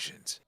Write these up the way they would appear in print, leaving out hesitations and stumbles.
Congratulations.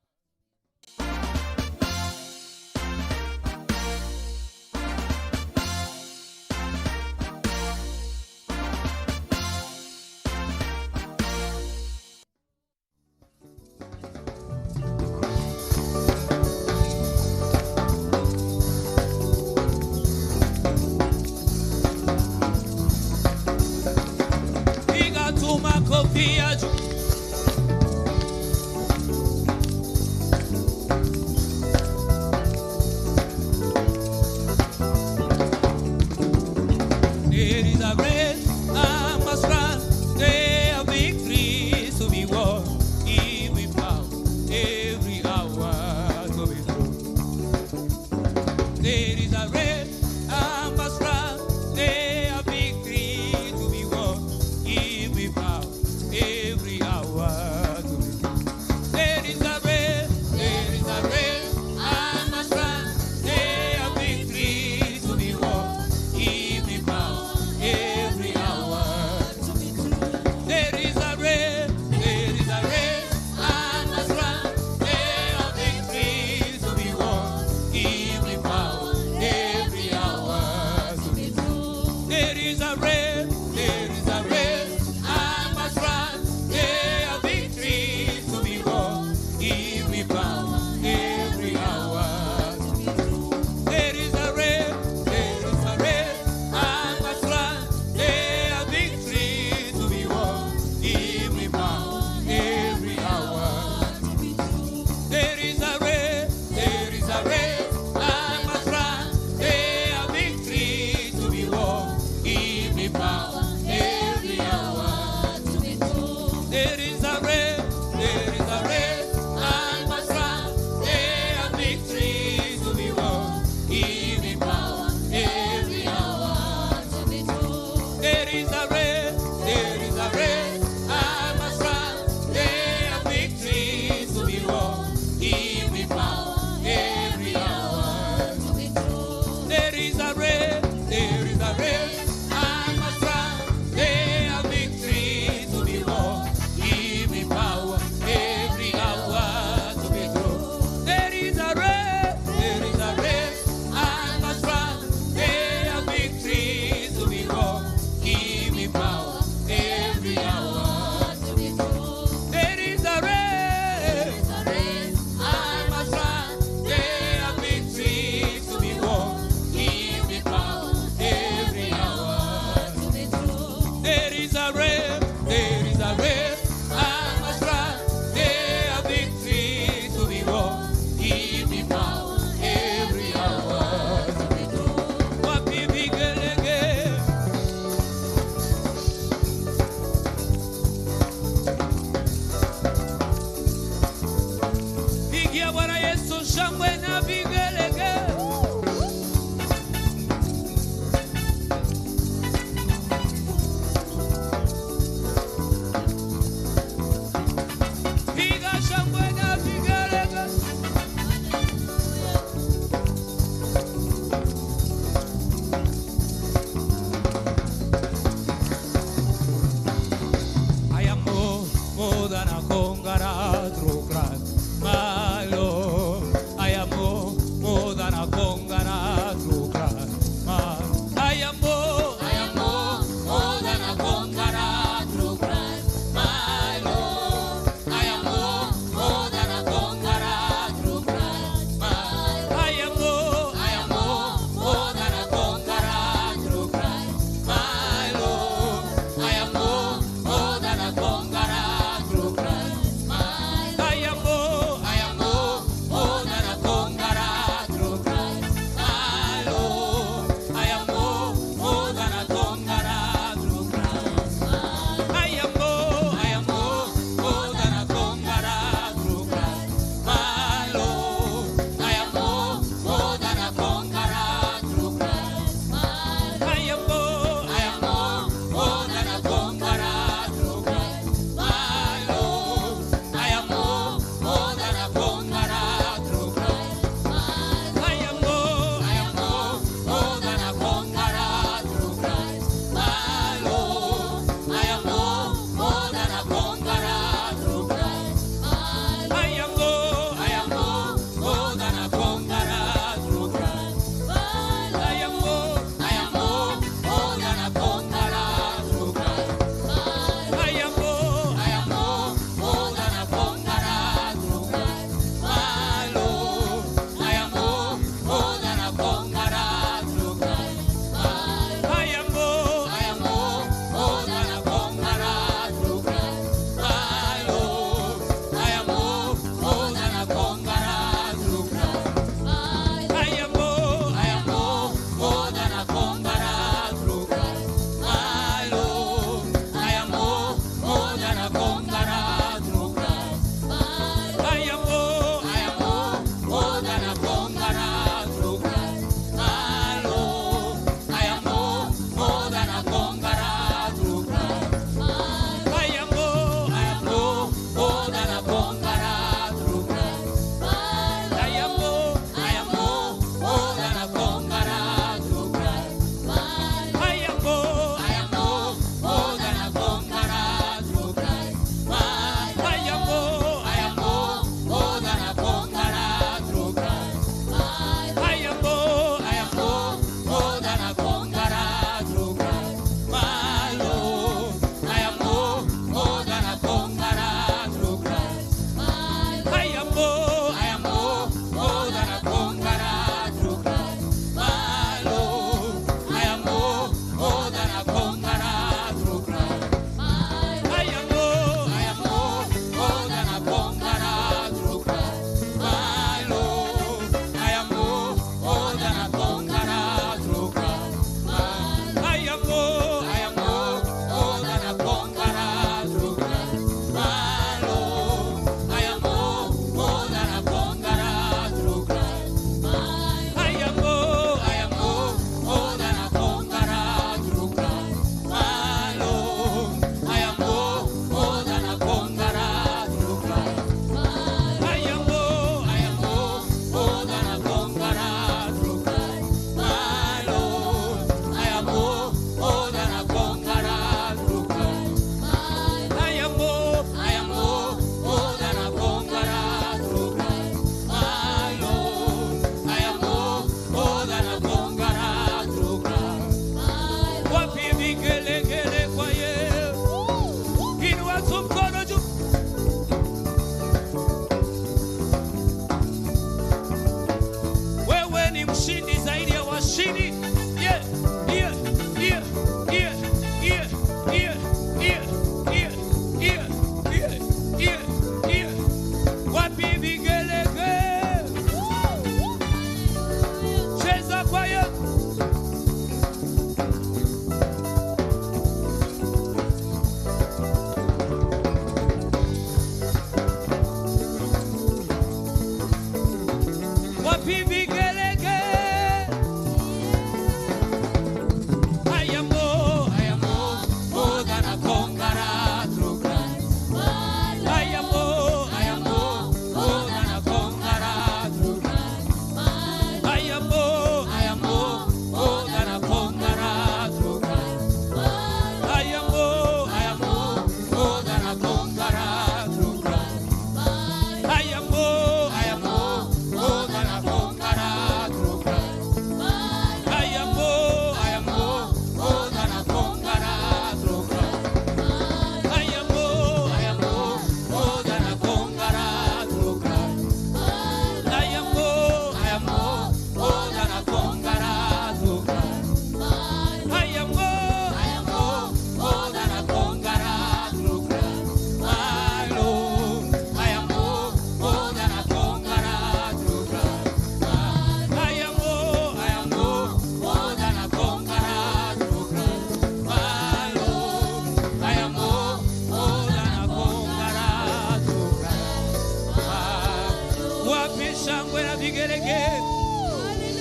shangwe na vigelegele.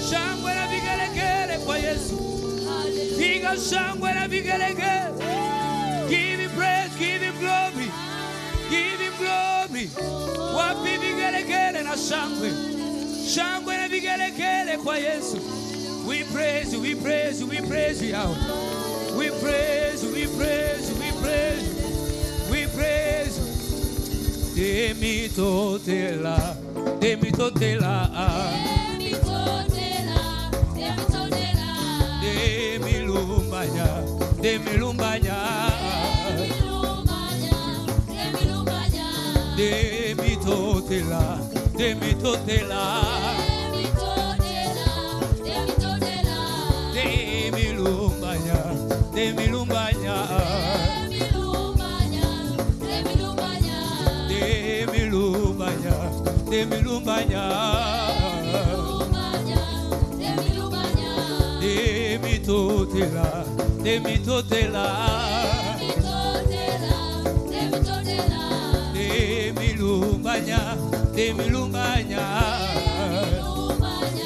Shangwe na vigelegele kwa Yesu. Piga shangwe na vigelegele. Give him praise, give him glory. Give him glory. Wapi vigelegele na shangwe. Shangwe na vigelegele kwa Yesu. We praise you, we praise you, we praise you, Yahweh. We praise you, we praise you, we praise you. We praise you. Demitotela, demitotela, demilumbanya, demilumbanya, demitotela, demitotela, demilumbanya, demilumbanya, demilumbanya, demitotela, demitotela, demilumbanya, demilumbanya, demitotela, demitotela, demilumbanya, demilumbanya, demilumbanya,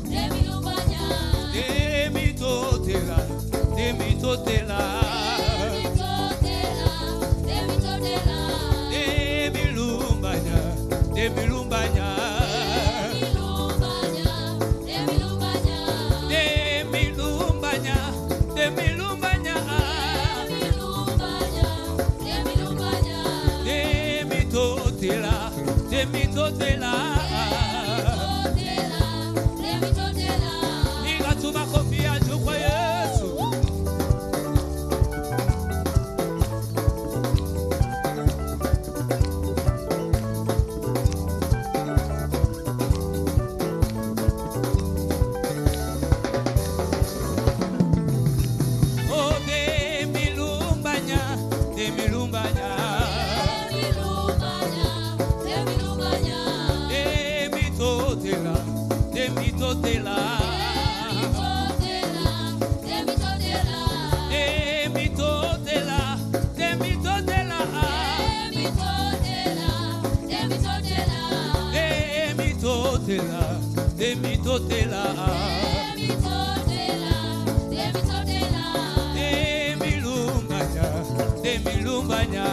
demilumbanya, demitotela, demitotela, demilumbanya, demilumbanya, demilumbanya, demilumbanya, demitotela, demitotela. Igatuma kofi yangu kwa Yesu. Oh, demilumbanya, demilumbanya, demitotela, demitotela, demitotela, demitotela, demitotela, demitotela, demilumbanya, demilumbanya,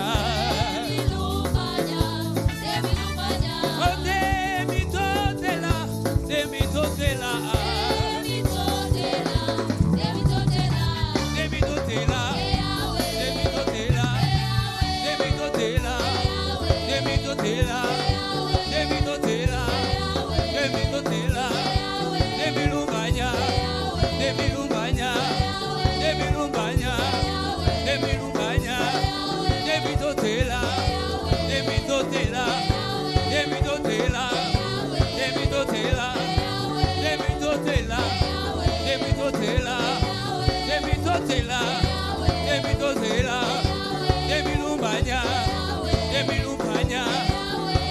oh, demitotela, demitotela, demitotela, demitotela, demitotela, demitotela, demitotela, demitotela, demitotela, demilumbanya, demilumbanya, demilumbanya, demilumbanya, demitotela, demitotela, demitotela, demitotela, demitotela, demitotela, demitotela, demitotela, demilumbanya, demilumbanya,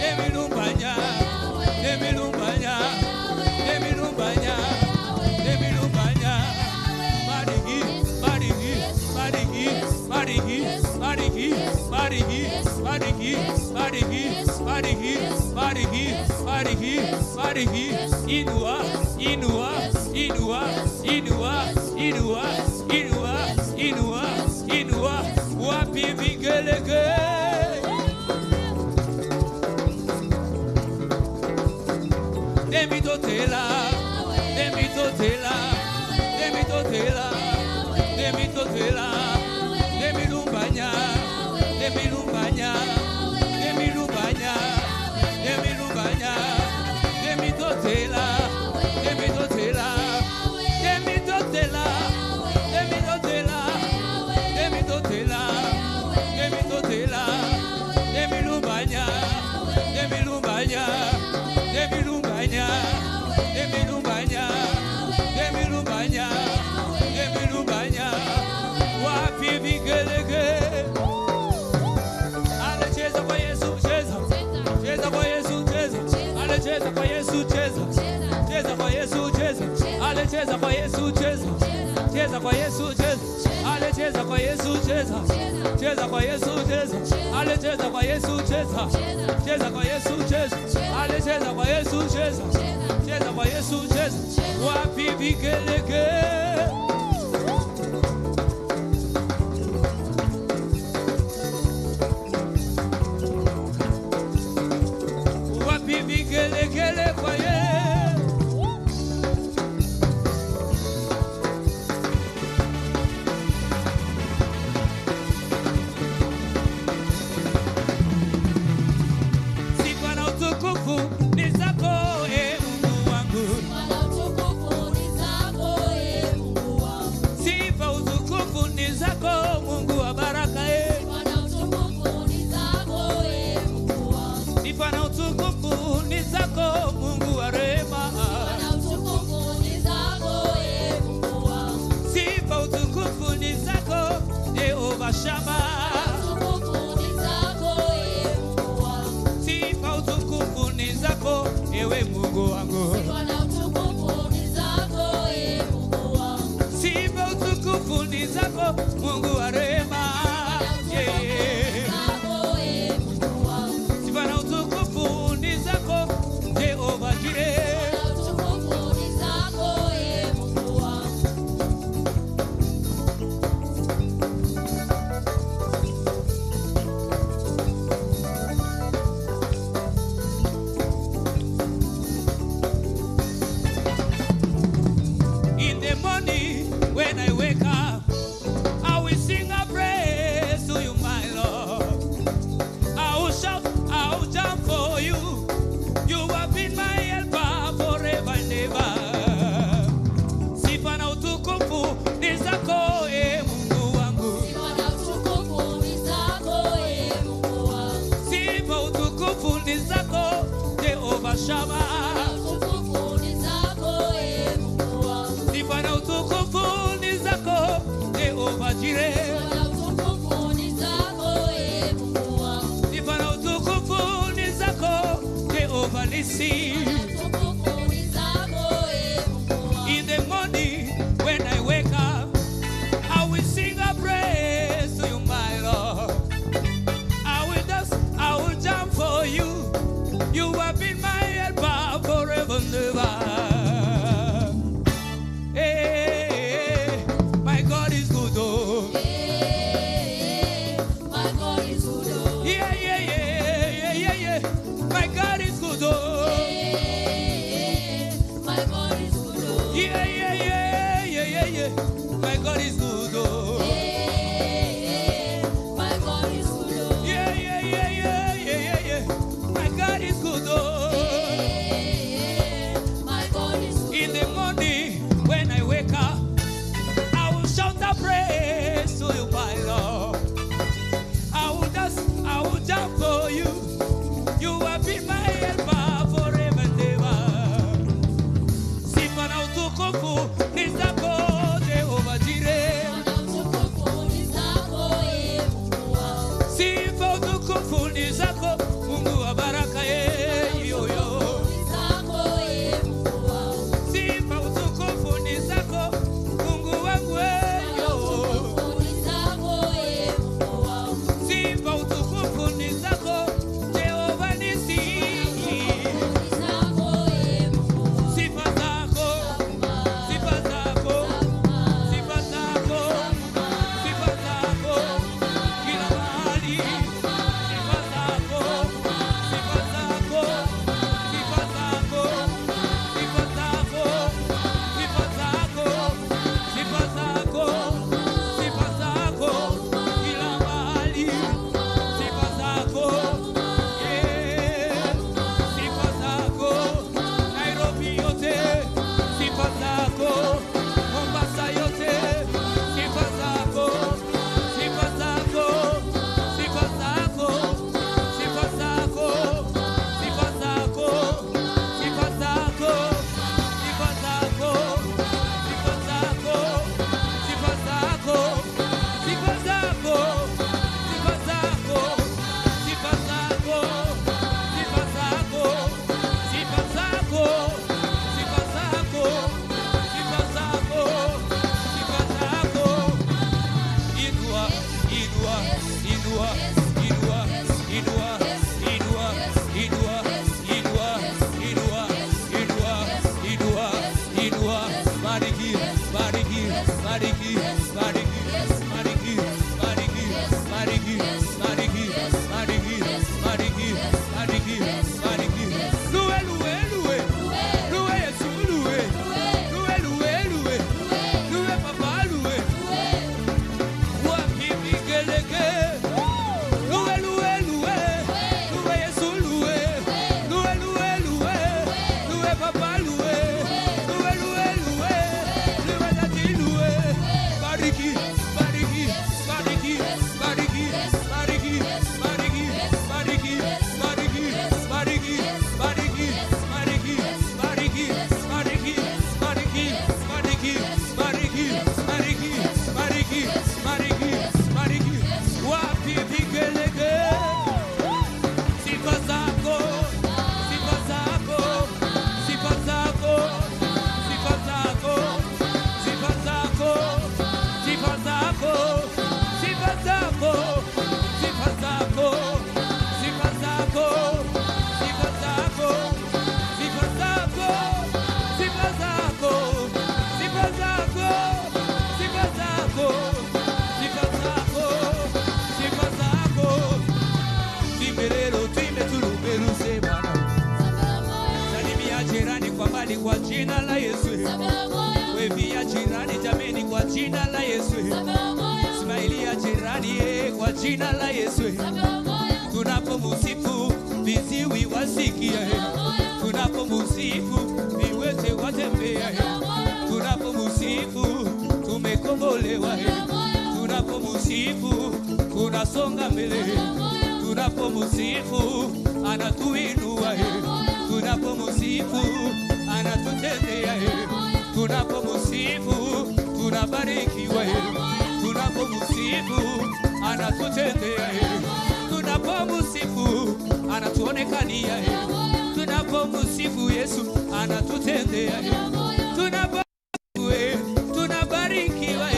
demilumbanya, demilumbanya, demilumbanya, demilumbanya, marigi, marigi, marigi, marigi, marigi, marigi, marigi, marigi, marigi, marigi, marigi, marigi, inua, inua, inua, inua, inua, inua, inua, inua, wapi vigelege. Demitotela, demitotela, demitotela, demitotela, demilumbanya, demilumbanya, demilumbanya, demilumbanya, demitotela, demitotela, demitotela, demitotela, demitotela, demitotela, demilumbanya, demilumbanya, demilumbanya, demilumbanya, demilumbanya, demilumbanya, cheza kwa Yesu, cheza. Cheza kwa Yesu, cheza. Ale cheza kwa Yesu, cheza. Cheza kwa Yesu, cheza. Ale cheza kwa Yesu, cheza. Cheza kwa Yesu, cheza. Ale cheza kwa Yesu, cheza. Cheza kwa Yesu, cheza. Wapi vigelegele? Wapi vigelegele kwa Yesu? Ewe Mungu wangu, sifa utukufu ni zako Mungu wa rehema. Sifa na utukufu ni zako Jehova Jireh. When I wake up, I will sing a praise to you, my Lord. I will shout, I will jump for you. You have been my helper forever and ever. Sifa na utukufu ni zako, Mungu wangu. Sifa utukufu ni zako, Jehova Shammah. Sifa na utukufu ni zako Jehova Jireh. Sifa na utukufu ni zako Jehova Nisi. In the morning when I wake up, I will sing a praise to you, my Lord. I will dance, I will jump for you. You have been my helper forever and ever. My God is good, oh. Yesu. Wevi ya jirani jameni kwa jina la Yesu. Smile ya jirani kwa jina la Yesu. Tunapomsifu viziwi wasikia. Tunapomsifu viwete watembea. Tunapomsifu tumekombolewa. Tunapomsifu tunasonga mbele. Tunapomsifu anatuinua. Tunapomsifu anatutendea. Tunapomsifu tunabarikiwa. Tunapomsifu anatutendea. Tunapomsifu anatuonekania. Tunapomsifu Yesu anatutendea. Tunabarikiwa.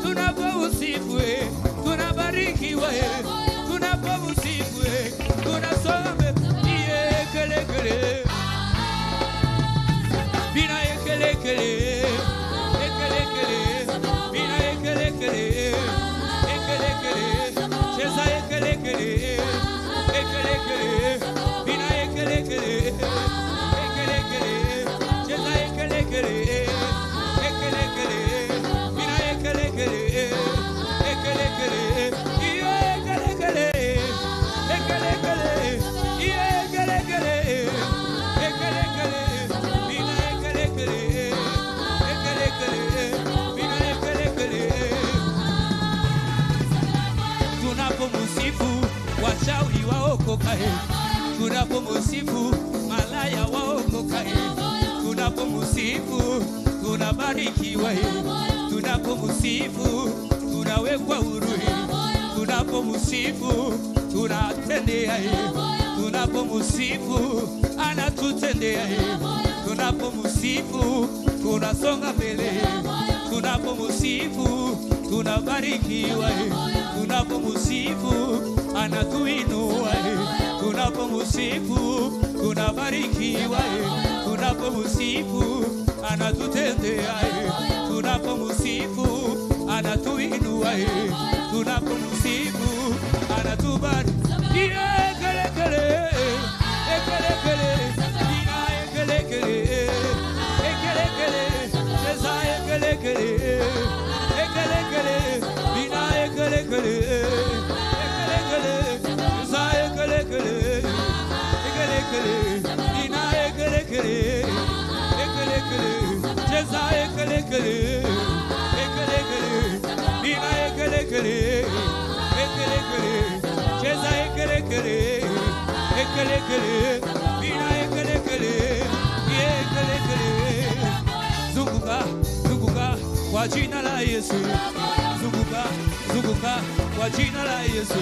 Tunapomsifu tunabarikiwa. Tunapomsifu tunasoma kele kele. Bina kele kele. Kele kele. Bina kele kele. Kele kele. Cheza kele kele. Kele kele. Bina kele kele. Kele kele. Cheza kele kele. Kele kele. Bina kele kele. Kele kele. Kele kele. Kele kele. Kele kele. Tunapomsifu wachawi waokoka. Tunapomsifu malaya waokoka. Tunapomsifu tunabarikiwa. Tunapomsifu tunawekwa huru. Tunapomsifu tunatendea. Tunapomsifu anatutendea. Tunapomsifu tunasonga mbele. Tunapomsifu tunabarikiwa. Tunapomsifu anatuinua. Tunapomsifu tunabarikiwa. Tunapomsifu anatutendea. Tunapomsifu anatuinua. Tunapomsifu anatubariki. Kele kele. Kele kele. Bina kele kele. Kele kele. Cheza kele kele. Kele kele. Bina kele kele. Kele kele. Cheza kele kele. Kele kele. Bina kele kele. Kele kele. Cheza kele kele. Kele kele. Bina kele kele. Kele kele. Cheza kele kele. Kele kele. Bina kele kele. Kele kele. Zunguka, zunguka kwa jina la Yesu. Zunguka, zunguka kwa jina la Yesu.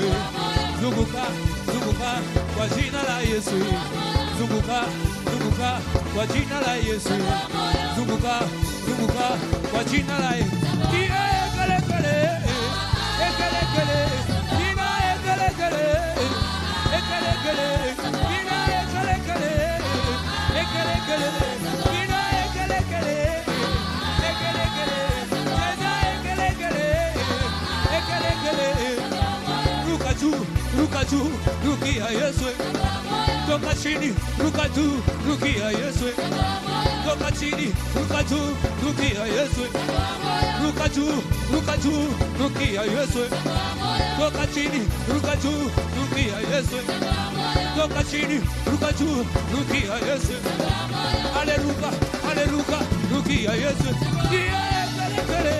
Zunguka, zunguka kwa jina la Yesu. Zunguka, zunguka kwa jina la Yesu. Zunguka, zunguka kwa jina la Yesu. Kele kele. Kele kele. Bina kele kele. Kele kele. Bina kele kele. Kele kele. Bina kele kele. Kele kele. Kele kele. Kele kele. Ruka juu, ruka juu, rukia Yesu. Toka chini, ruka juu, rukia Yesu. Toka chini, ruka juu, rukia Yesu. Ruka juu, ruka juu, rukia Yesu. Toka chini, ruka juu, rukia Yesu. Toka chini, ruka juu, rukia Yesu. Aleluya, aleluya, rukia Yesu. Kele kele.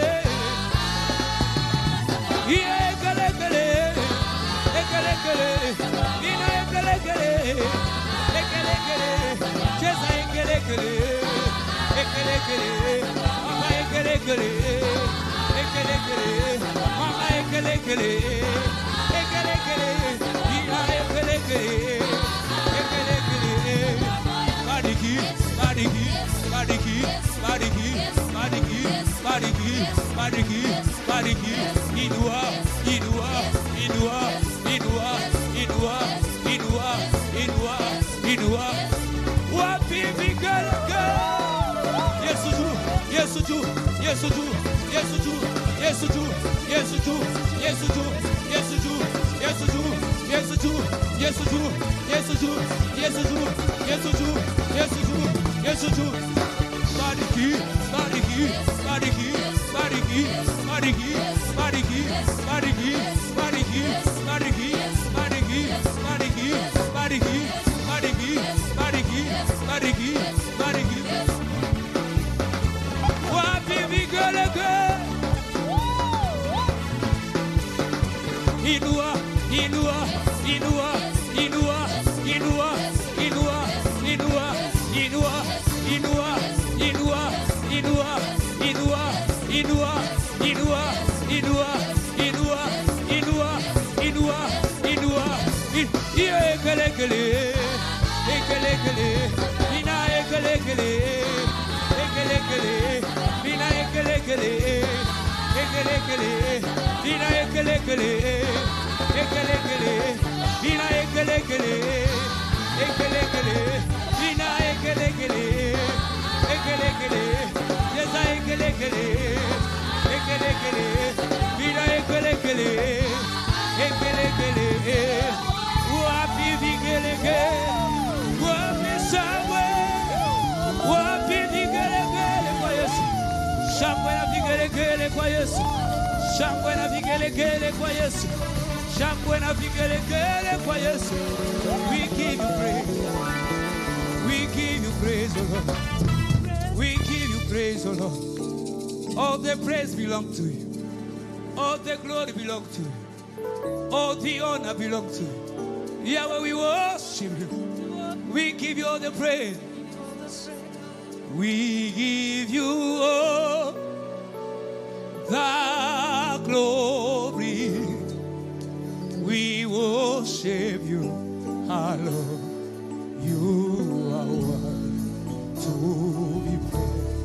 Kele kele. Kele kele. Bina kele kele. Kele kele. Cheza kele kele. Kele kele. Mama kele kele. Kele kele. Mama kele kele. Kele kele. Bina kele kele. Kele kele. Badiki, badiki, badiki, badiki, badiki, badiki, badiki, badiki. Inua, inua, inua, inua, inua, inua, inua, inua. Wapi vigelegele? Yesu juu, Yesu juu, Yesu juu, Yesu juu, Yesu juu, Yesu juu, Yesu juu, Yesu juu, Yesu juu, Yesu juu, Yesu juu, Yesu juu, Yesu juu, Yesu juu, Yesu juu, Yesu juu. Badiki, We give you praise. We give you praise, oh Lord. We give you praise, oh Lord. All the praise belongs to you. All the glory belongs to you. All the honor belongs to you. Yahweh, we worship you. We give you all the praise. We give you all the glory. We worship you, our Lord. You are worthy to be praised.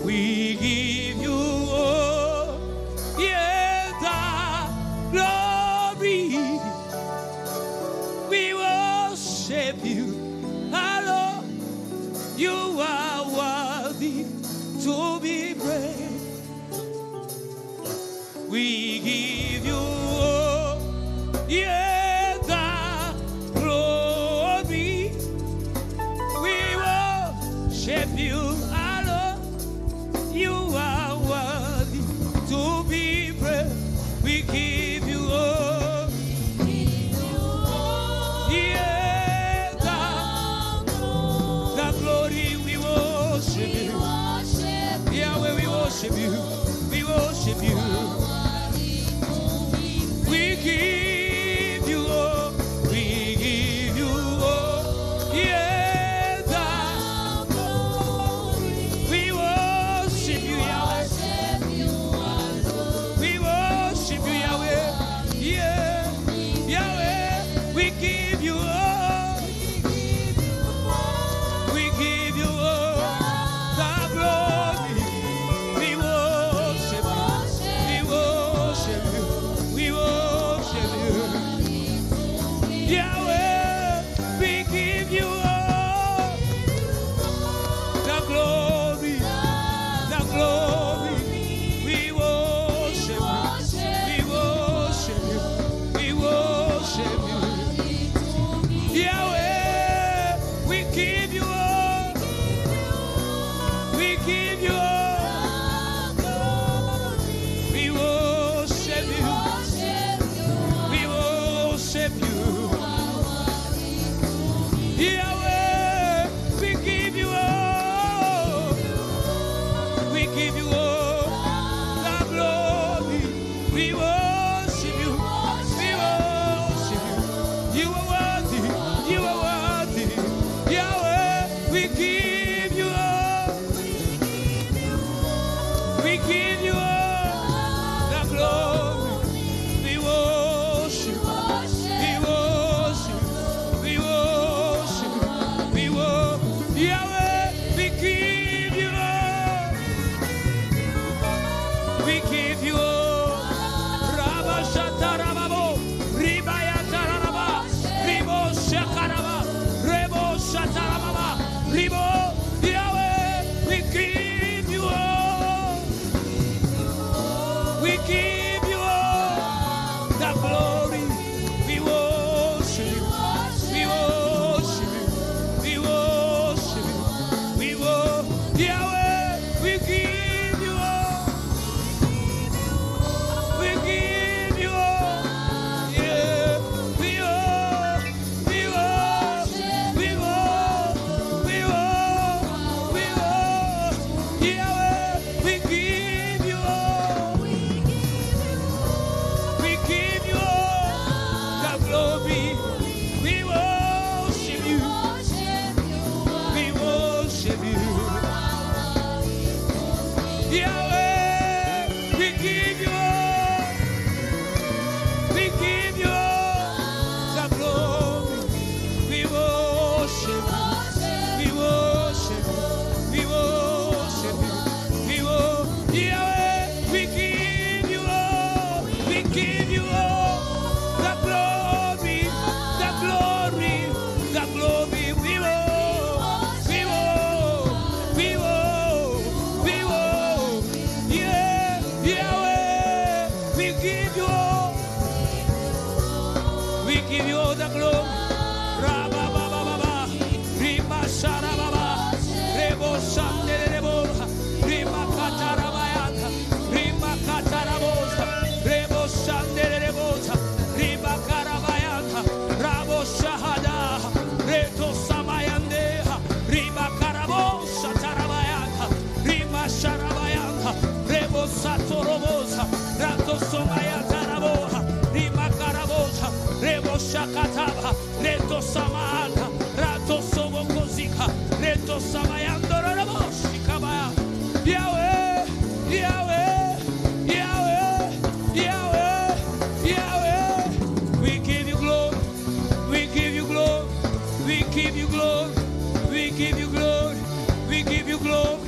We give you all, yeah, the glory. We worship you, our Lord. You are worthy to be praised. We give you all, yeah, the glory. We worship you, our Lord. You are worthy to be praised. We give you all, yeah, the glory. We worship you, Yahweh. We worship you. We worship you. We give you all, we give you all, yeah, the glory. We worship you, Yahweh. We worship you, Yahweh. Yeah, Yahweh. We give you all. We give you all the glory. We worship. all the glory. Rabababa, Rima Sharababa, Rebo Shanderebo, Rima Katarabayanda, Rima Katarabosa, Rebo Shanderebosa, Rima Karabayanda, Rabo Shahada, Reto Samayandeha, Rima Karabosa Tarabayanda, Rima Sharabayanda, Rebo Satorobosa, Rato Somayanda Raboha, Rima Karabosa, Rebo Shakataba, Reto Samanda, Rato Sobokozika, Reto Samayanda Raboshi Kabaya, Yahweh, Yahweh, Yahweh, Yahweh, Yahweh. We give you glory, we give you glory, we give you glory, we give you glory, we give you glory,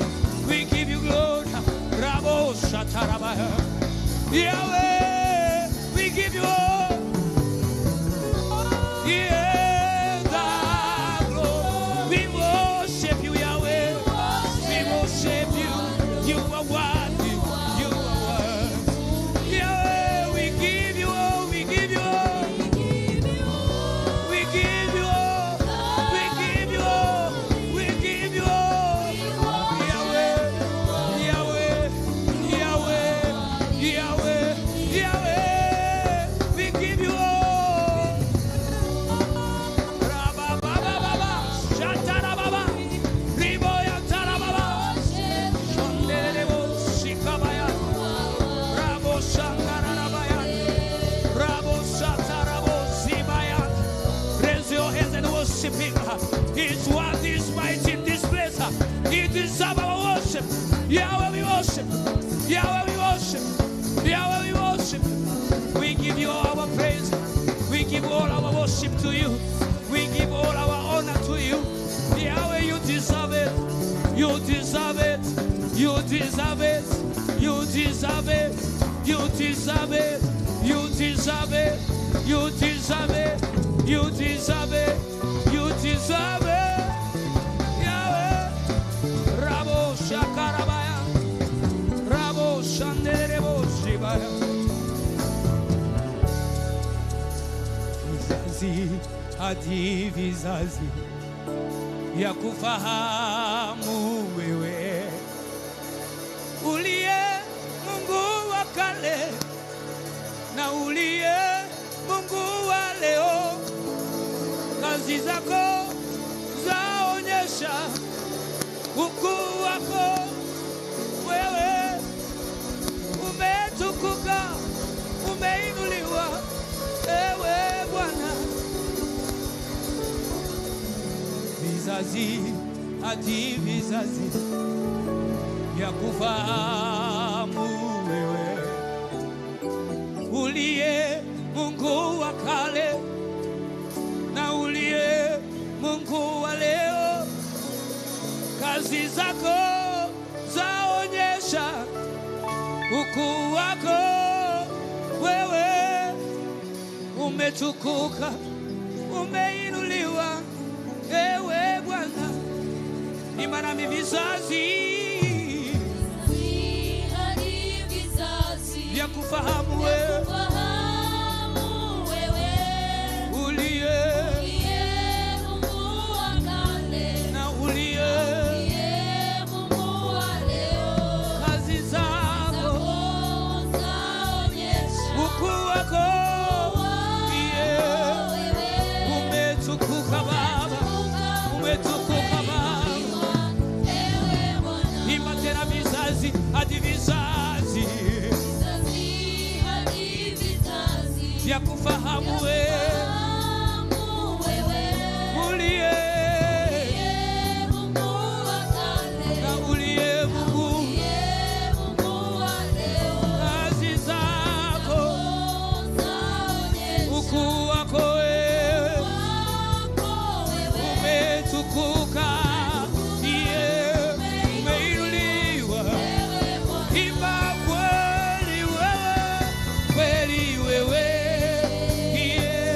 we give you glory. Rabo Shatarabaya, Yahweh, we give you all. Yeah, the glory. We worship you, Yahweh. We worship you. You are worthy. You are worthy. Yahweh, we give you all. We give you all. We give you all. We give you all. We give you all. Yahweh, Yahweh, Yahweh, Yahweh, Yahweh. We give you all. His word is mighty in this place. He deserves our worship. Yahweh, we worship. Yahweh, we worship. Yahweh, we worship. We give you all our praise. We give all our worship to you. We give all our honor to you. Yahweh, you deserve it. You deserve it. You deserve it. You deserve it. You deserve it. You deserve it. You deserve it. You deserve it. You deserve it. Yahweh. Rabo Shakarabaya. Rabo Shanderebo Shibaya. Vizazi hadi vizazi ya kufahamu wewe uliye Mungu wa kale na uliye Mungu wa leo. Kazi zako zaonyesha ukuu wako. Wewe umetukuka, umeinuliwa, ewe Bwana. Vizazi hadi vizazi ya kufahamu wewe uliye Mungu wa kale na uliye Mungu wa leo. Kazi zako zaonyesha ukuu wako. Wewe umetukuka, umeinuliwa, ewe Bwana. Imana vizazi vya kufahamu wewe ya kufahamu wewe uliye Mungu wa kale na uliye Mungu wa leo. Kazi zako ukuu wako wewe umetukuka. Yeah.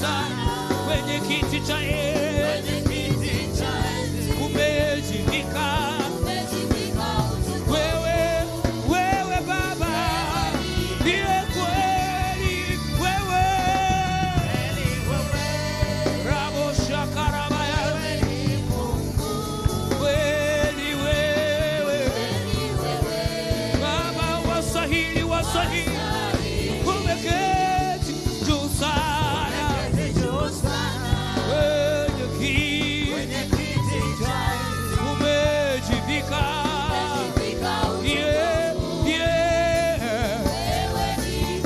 sana kwenye kiti cha enzi umejivika wewe Baba ndiye kweli wewe Rabo shakarabaya kweli wewe Baba wasahili umeketi juu sana kwenye kiti umejivika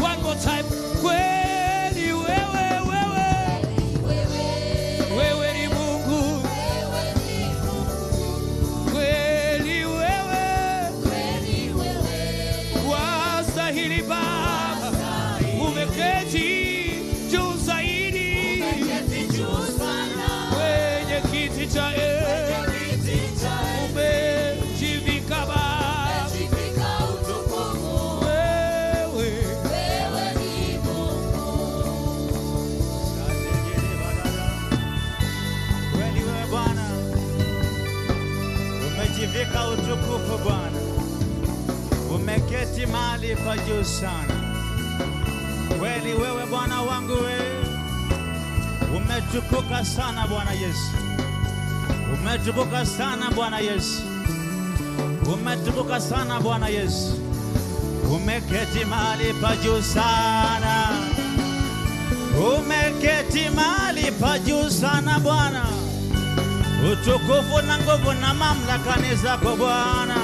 one more time kweli wewe ni Mungu kweli wewe wastahili Baba umeketi juu zaidi kwenye kiti cha umejivika Baba umejivika utukufu Bwana, umeketi mahali pa juu sana. Kweli wewe Bwana wangu wewe umetukuka sana Bwana Yesu, umetukuka sana Bwana Yesu, umetukuka sana Bwana Yesu, umeketi mahali pa juu sana, umeketi mahali pa juu sana Bwana. Utukufu na nguvu na mamlaka ni zako Bwana,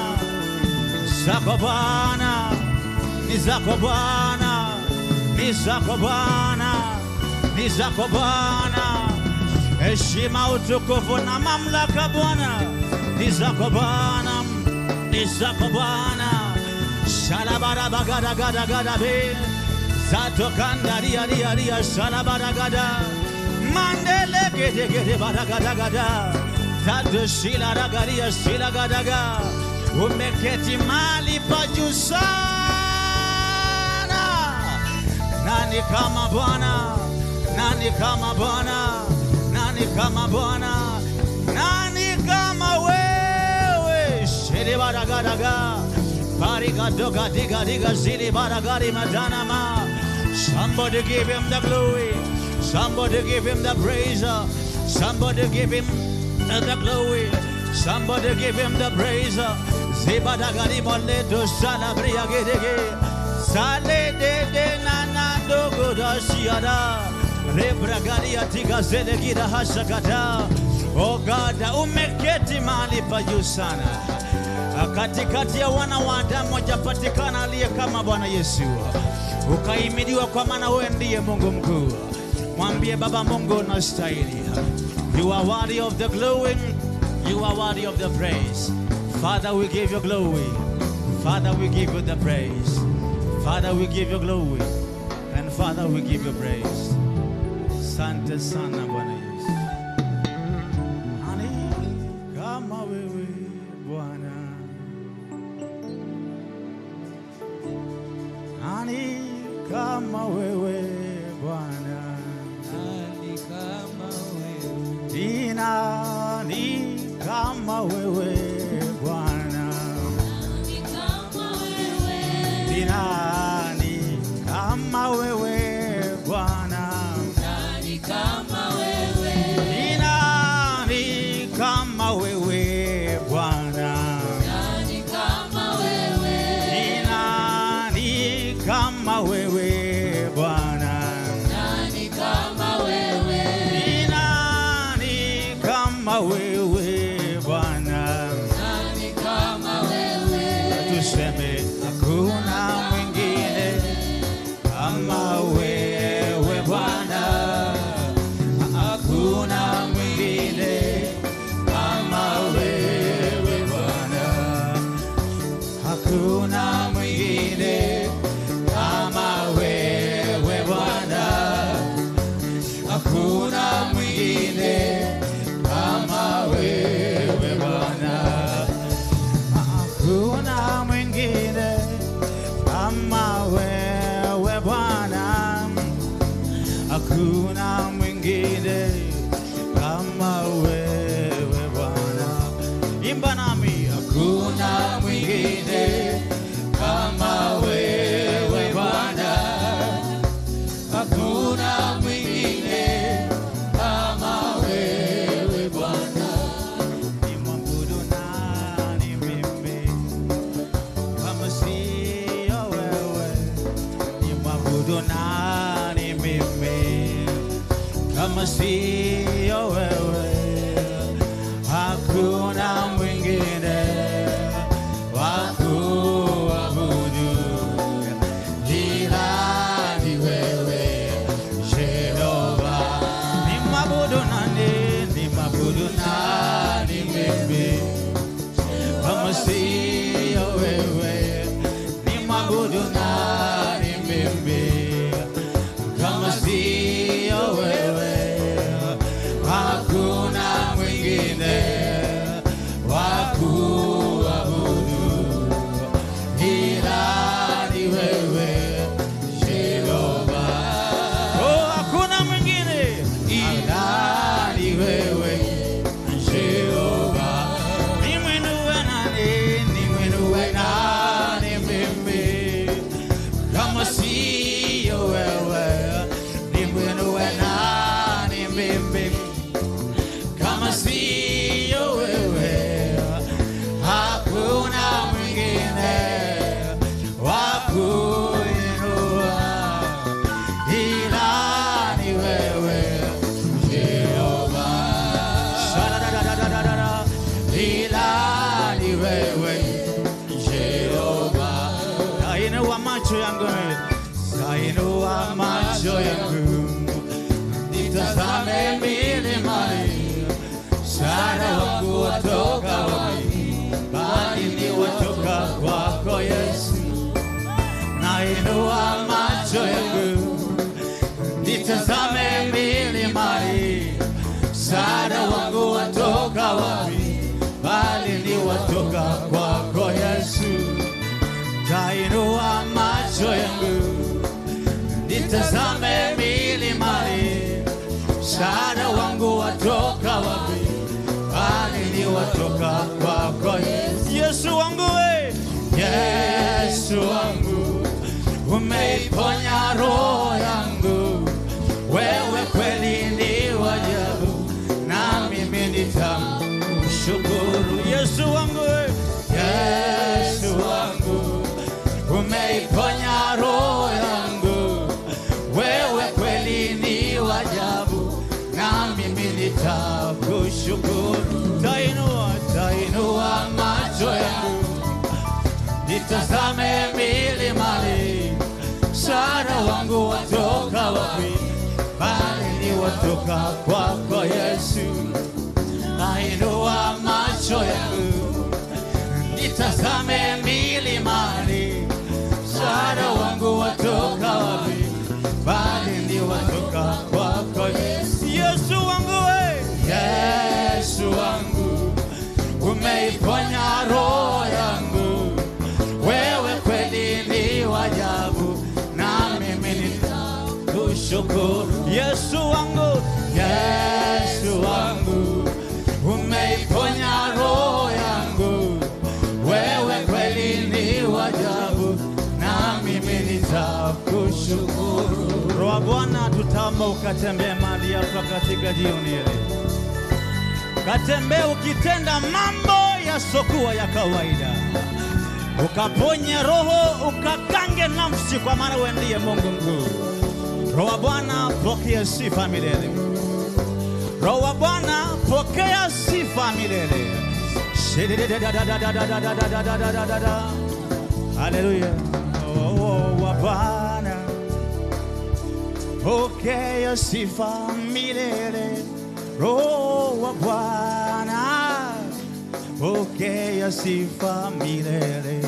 zako Bwana, ni zako Bwana, ni zako Bwana, ni zako Bwana. Heshima, utukufu na mamlaka Bwana ni zako Bwana, ni zako Bwana. Shalabara bagada gada gada be zatokanda ria ria ria shalabara gada mandele gede gede baragada gada tado shila ragaria shila gada gada. Umeketi mahali pa juu sana. Nani kama Bwana? Nani kama Bwana? Nani kama Bwana? Nani kama wewe? Shili baragadaga bariga doga diga diga zili baragari madana ma. Somebody give him the glory. Somebody give him the praise. Somebody give him the glory. Somebody give him the praise. Zibadagari moleto salabria gedege sale de nanando godashiada rebragari atiga zelegira hashakata. Oh God, umeketi mahali pa juu sana. Katikati ya wana wa Adamu hajapatikana aliye kama Bwana Yesu. Ukaimidiwa kwa maana wewe ndiye Mungu mkuu. Mwambie Baba Mungu unastahili. You are worthy of the glory. You are worthy of the praise. Father, we give you glory. Father, we give you the praise. Father, we give you glory. And Father, we give you praise. Sante sana Bwana Yesu. Ani kama wewe Bwana. Ani kama wewe Bwana. Nani kama wewe? Nani kama wewe Bwana? Nani kama wewe? Nani kama wewe Bwana? Nani kama wewe? Nani kama wewe Bwana? Nani kama wewe? Nani kama wewe Bwana? Nani kama wewe? Nani kama wewe Bwana? Nani kama wewe? Tuseme hakuna mwingine kama wewe Bwana. Hakuna mwingine kama wewe Bwana. Hakuna mwingine kama wewe Bwana. Hakuna mwingine kama wewe. hakuna mwingine kama wewe Bwana. Imba nami, hakuna mwingine kama wewe Bwana, hakuna mwingine kama wewe Bwana. Nimwabudu nani mimi kama sio wewe? Nimwabudu nani mimi kama sio wewe? Hakuna mwingine wa kuabudu ila ni wewe Jehova. Nimwabudu nani mimi kama sio wewe? Nimwabudu nani mimi kama sio wewe? Hakuna mwingine wa kuabudu ila ni wewe Jehova. Oh, hakuna mwingine ila ni wewe Jehova. Nimwinue nani mimi kama sio wewe? Nimwinue nani mimi kama sio wewe? Hakuna mwingine wa kuinua ila ni wewe Jehova. Shadadadadadadada, ila ni wewe Jehova. Nainua macho yangu, nainua macho yangu, nitazame milimani, msaada wangu watoka wapi? Bali ni watoka kwako Yesu. Nainua macho yangu, nitazame milimani, msaada wangu watoka wapi? Bali ni watoka kwako Yesu. Nainua macho yangu, nitazame milimani, msaada wangu watoka wapi? Bali ni watoka kwako Yesu wangu we. Yesu wangu, umeiponya roho yangu, wewe kweli ni wajabu, na mimi nitakushukuru. Yesu wangu we. Yesu wangu, umeiponya roho yangu, wewe kweli ni wajabu, na mimi nitakushukuru. Tainua macho yangu, nitazame milimani, msaada wangu watoka wapi? Bali ni watoka kwako Yesu. Nainua macho yangu, nitazame milimani, msaada wangu watoka wapi? Bali ni watoka kwako Yesu. Yesu wangu we. Yesu wangu, umeiponya roho yangu, wewe kweli ni wajabu, na mimi nitakushukuru. Yesu wangu, Yesu wangu, umeiponya roho yangu, wewe kweli ni wajabu, na mimi nitakushukuru. Roho wa Bwana, tutamba ukatembee mahali hapa katika jioni ile. Katembee ukitenda mambo yasokuwa ya kawaida, ukaponye roho, ukakange nafsi, kwa maana wewe ndiye Mungu mkuu. Roho wa Bwana, pokea sifa milele. Roho wa Bwana, pokea sifa milele. Haleluya. Roho wa Bwana, pokea sifa milele. Roho wa Bwana, pokea sifa milele.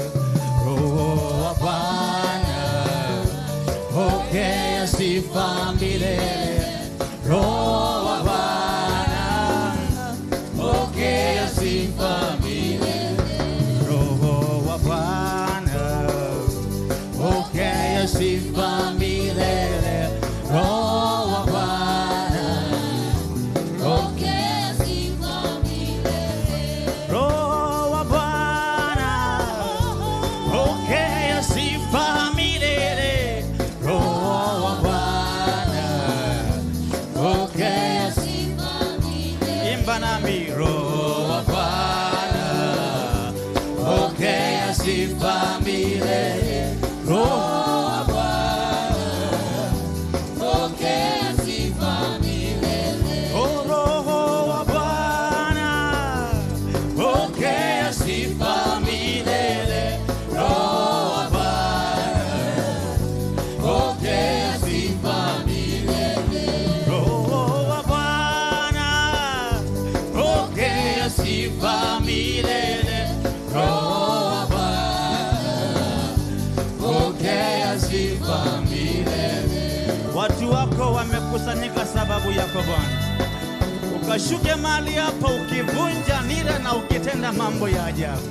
Roho wa Bwana, pokea sifa milele. Roho wa Bwana, pokea sifa milele. Roho wa Bwana, pokea sifa milele. Roho wa Watu wako wamekusanyika sababu yako Bwana. Ukashuke mahali hapa ukivunja nira na ukitenda mambo ya ajabu.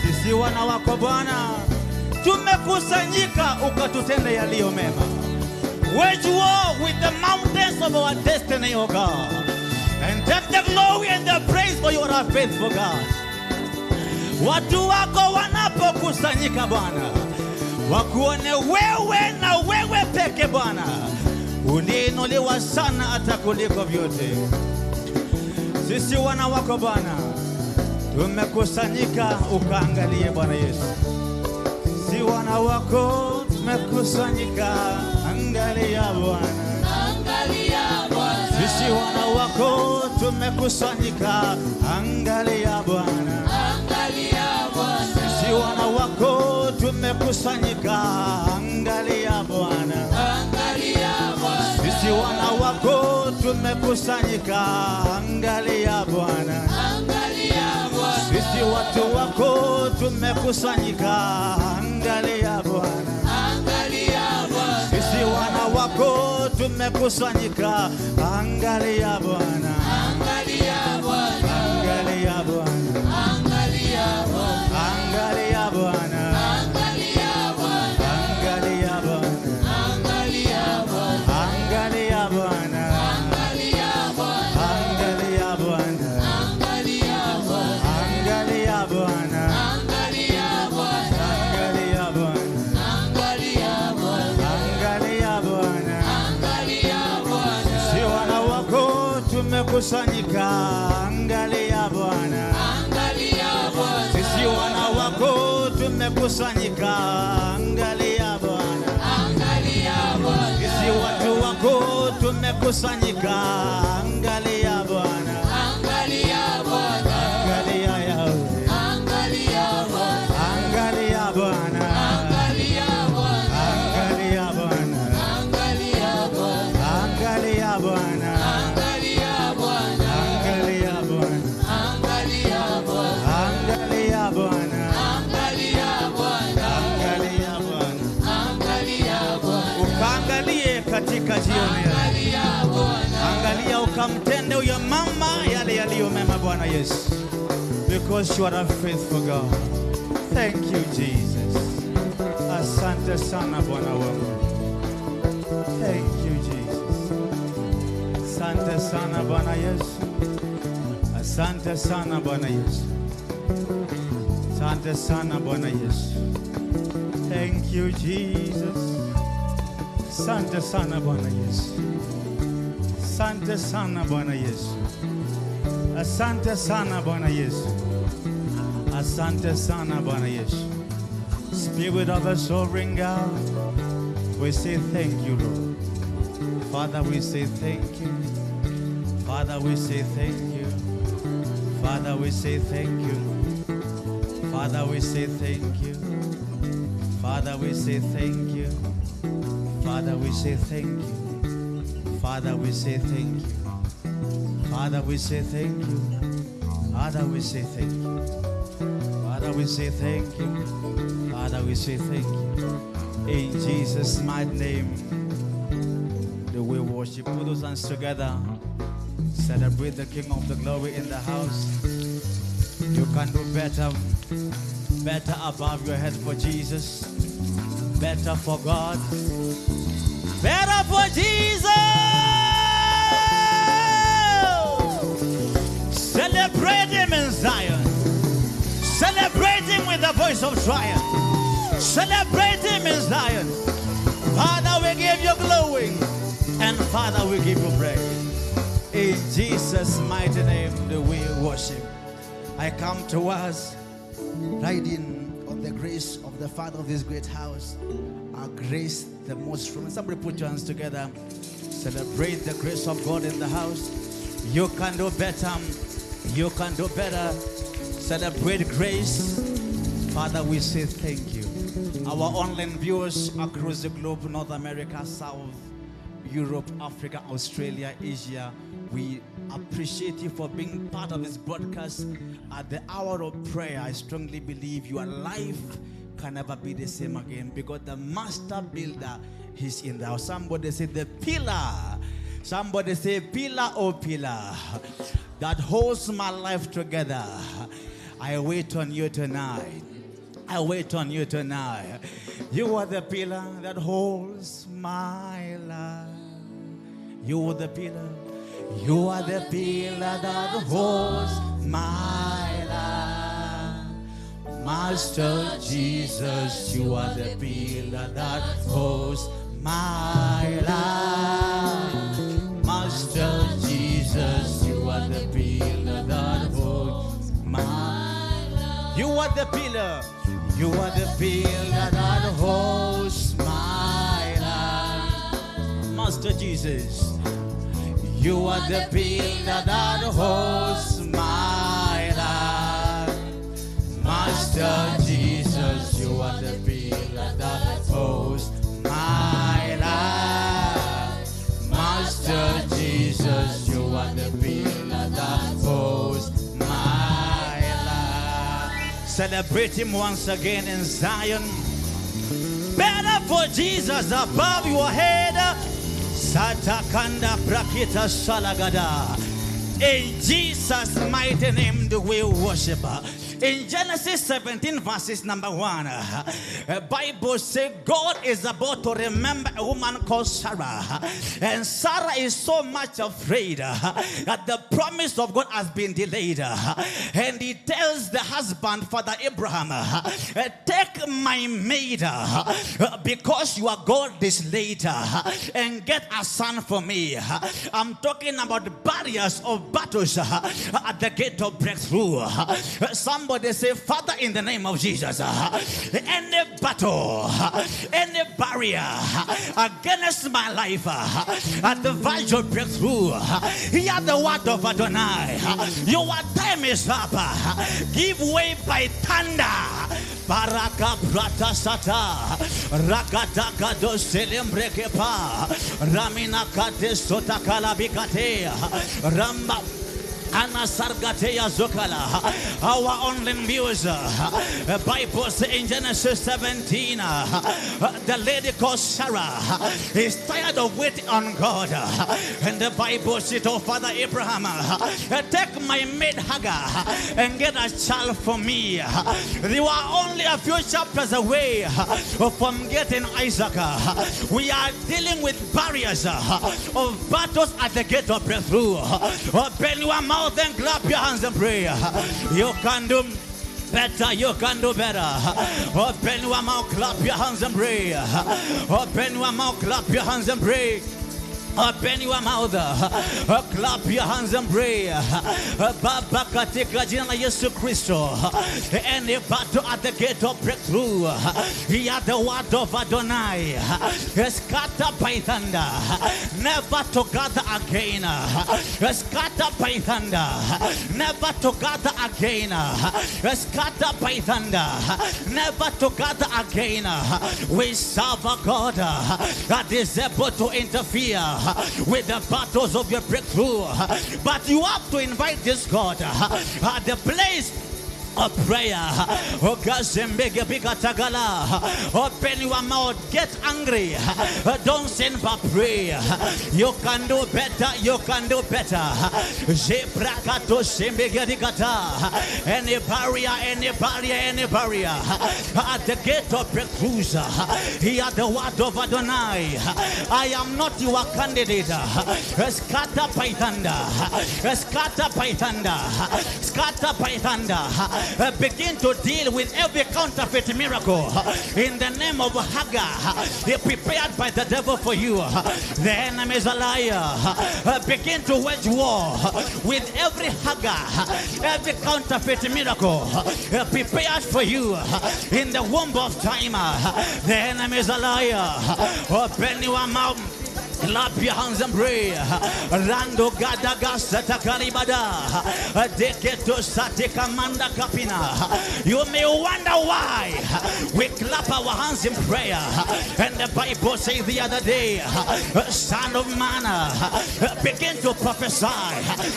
Sisi wana wako Bwana tumekusanyika ukatutenda yaliyo mema. Wage war with the mountains of our destiny, O God. And take the glory and the praise for your faithful God. Watu wako wanapokusanyika Bwana, wakuone wewe na wewe peke Bwana. Uliinuliwa sana hata kuliko vyote. Sisi wana wako Bwana tumekusanyika ukaangalie Bwana Yesu. Sisi wana wako tumekusanyika, angalia Bwana. Angalia Bwana. Sisi wana wako tumekusanyika, angalia Bwana. Angalia Bwana. Sisi wana wako tumekusanyika, angalia Bwana. Angalia Bwana. Sisi wana wako tumekusanyika, angalia Bwana. Angalia Bwana. Sisi watu wako tumekusanyika, angalia Bwana. Angalia Bwana. Sisi wana wako tumekusanyika, angalia Bwana. Angalia Bwana. Angalia Bwana. Angalia Bwana. Angalia Bwana. Angalia Bwana. Angalia Bwana. Angalia Bwana. Angalia Bwana. Angalia Bwana. Angalia Bwana. Angalia Bwana. Angalia Bwana. Angalia Bwana. Angalia Bwana. Angalia Bwana. Angalia Bwana. Angalia Bwana. Si wana wako tumekusanyika, angalia Bwana. Angalia Bwana. Sisi wana wako tumekusanyika, angalia Bwana. Angalia Bwana. Sisi watu wako tumekusanyika, angalia Bwana. Angalia Bwana. Angalia Yahweh. Angalia Bwana. Angalia Bwana. Angalia Bwana. Angalia Bwana. Angalia Bwana. Angalia Bwana. Angalia Bwana. Angalia Bwana. Angalia Bwana. Angalia Bwana. Angalia Bwana. Angalia Bwana. Angalia Bwana. Ukaangalie katika jioni ya Angalia Bwana. angalia ukamtende huyo mama yale yaliyo mema Bwana Yesu. Because you are a faithful God. Thank you Jesus. Asante sana Bwana wangu. Thank you Jesus. Asante sana Bwana Yesu. Asante sana Bwana Yesu. Asante sana Bwana Yesu. Thank you Jesus. Asante sana Bwana Yesu. Asante sana Bwana Yesu. Asante sana Bwana Yesu. Asante sana Bwana Yesu. Spirit of the sovereign God, we say thank you, Lord. Father, we say thank you. Father, we say thank you. Father, we say thank you. Father, we say thank you. Father, we say thank you. Father, we say thank you. Father, we say thank you. Father, we say thank you. Father, we say thank you. Father, we say thank you. Father, we say thank you. In Jesus' mighty name, the way we worship. Put those hands together. Celebrate the King of the Glory in the house. You can do better. Better above your head for Jesus. Better for God. Better for Jesus. Celebrate him in Zion. Celebrate him with the voice of triumph. Celebrate him in Zion. Father, we give you glory. And Father, we give you praise. In Jesus' mighty name, do we worship. I come to us riding on the grace of the Father of this great house. Our grace, the most strong. Somebody put your hands together. Celebrate the grace of God in the house. You can do better. You can do better. Celebrate grace. Father, we say thank you. Our online viewers across the globe, North America, South, Europe, Africa, Australia, Asia, we appreciate you for being part of this broadcast at the hour of prayer. I strongly believe your life can never be the same again, because the master builder He's in the house. Somebody say the pillar. Somebody say pillar, oh pillar, that holds my life together. I wait on you tonight. I wait on you tonight. You are the pillar that holds my life. You are the pillar. You are the pillar that holds my life. Master Jesus, you are the pillar that holds my life. Master Jesus, you are the pillar that holds my life. You are the pillar. You are the pillar that holds my life. Master Jesus, you are the pillar that holds my life. Master Jesus, you are the pillar that holds my life. Master Jesus, you are the pillar that holds my life. Celebrate him once again in Zion. Better for Jesus above your head. Satakanda prakita salagada. In Jesus' mighty name do we worship. In Genesis 17 verses number 1, Bible says God is about to remember a woman called Sarah. And Sarah is so much afraid that the promise of God has been delayed. And he tells the husband, Father Abraham, take my maid because your God is later and get a son for me. I'm talking about barriers of battles at the gate of breakthrough. Somebody say, Father, in the name of Jesus, any battle, any barrier against my life at the verge of breakthrough, hear the word of Adonai. Your time is up. Give way by thunder. Baraka prata sata rakataka do selembrekepa ramina kate sota kalabikate ramba Anna Sargateya Zokala, our online views. Bible says in Genesis 17, the lady called Sarah is tired of waiting on God. And the Bible says, oh Father Abraham, take my maid Hagar and get a child for me. They were only a few chapters away from getting Isaac. We are dealing with barriers of battles at the gate of breakthrough. Open your mouth and clap your hands and pray. You can do better, you can do better. Open your mouth, clap your hands and pray. Open your mouth, clap your hands and pray. Open your mouth, clap your hands and pray. Baba katika jina la Yesu Kristo. Any battle at the gate of breakthrough, hear the word of Adonai. Scatter by thunder, never to gather again. Scatter by thunder, never to gather again. Scatter by thunder, never to gather again. We serve a God that is able to interfere with the battles of your breakthrough, but you have to invite this God at the place of prayer. Open your mouth, get angry, don't sin but pray. You can do better, you can do better. Any barrier, any barrier, any barrier at the gate of breakthroughs, hear the word of Adonai. I am not your candidate. Scatter by thunder, scatter by thunder, scatter by thunder. Begin to deal with every counterfeit miracle in the name of Hagar. They prepared by the devil for you. The enemy is a liar. Begin to wage war with every Hagar, every counterfeit miracle prepared for you in the womb of time. The enemy is a liar. Open your mouth Clap your hands and pray. Rando gada gasata karibada. Deketo sate kamanda kapina. You may wonder why we clap our hands in prayer. And the Bible says the other day, son of man, begin to prophesy.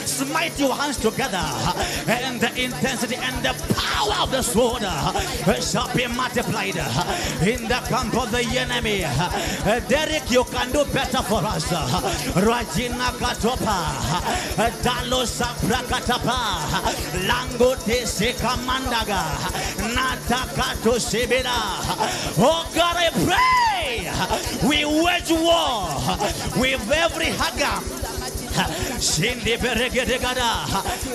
Smite your hands together. And the intensity and the power of the sword shall be multiplied in the camp of the enemy. Derek, you can do better for us. Rajina Katopa, Dalosa Prakatapa, Lango Tese Kamandaga, Natakato Sebeda. Oh God, I pray we wage war with every Hagam. Shindi Beregedegada.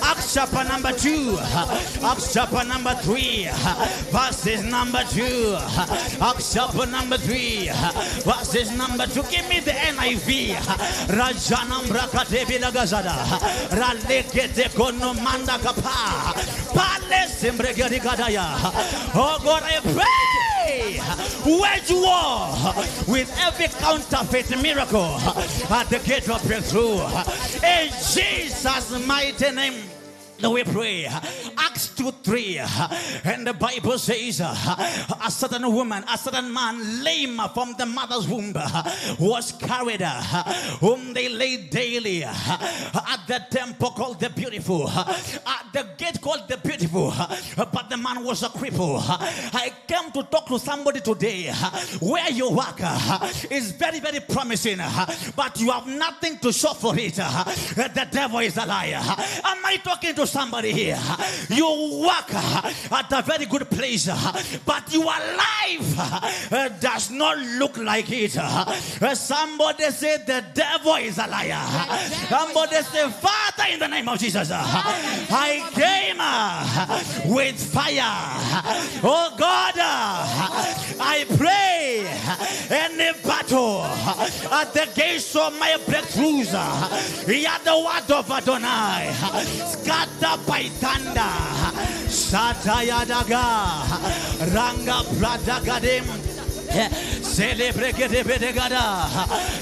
Acts chapter number 2, Acts chapter number 3, verses number 2, Acts chapter number 3, verses number 2. Give me the NIV. Rajanam Brakatebi Lagazada, Ralekete Kono Manda Kapa, Palace Imbregadaya. Oh God, I pray, wage war with every counterfeit miracle at the gate of breakthrough. In Jesus' mighty name we pray. Acts 2:3, and the Bible says a certain woman, a certain man, lame from the mother's womb, was carried, whom they laid daily at the temple called the Beautiful, at the gate called the Beautiful, but the man was a cripple. I came to talk to somebody today. Where you work is very, very promising, but you have nothing to show for it. The devil is a liar. Am I talking to somebody here? You work at a very good place, but your life does not look like it. Somebody say the devil is a liar. Somebody say, Father, in the name of Jesus, I came with fire. Oh God, I pray any battle at the gates of my breakthroughs, hear the word of Adonai. Scatter by thunder. Satayadaga Ranga Pradagadim. Celebrate it.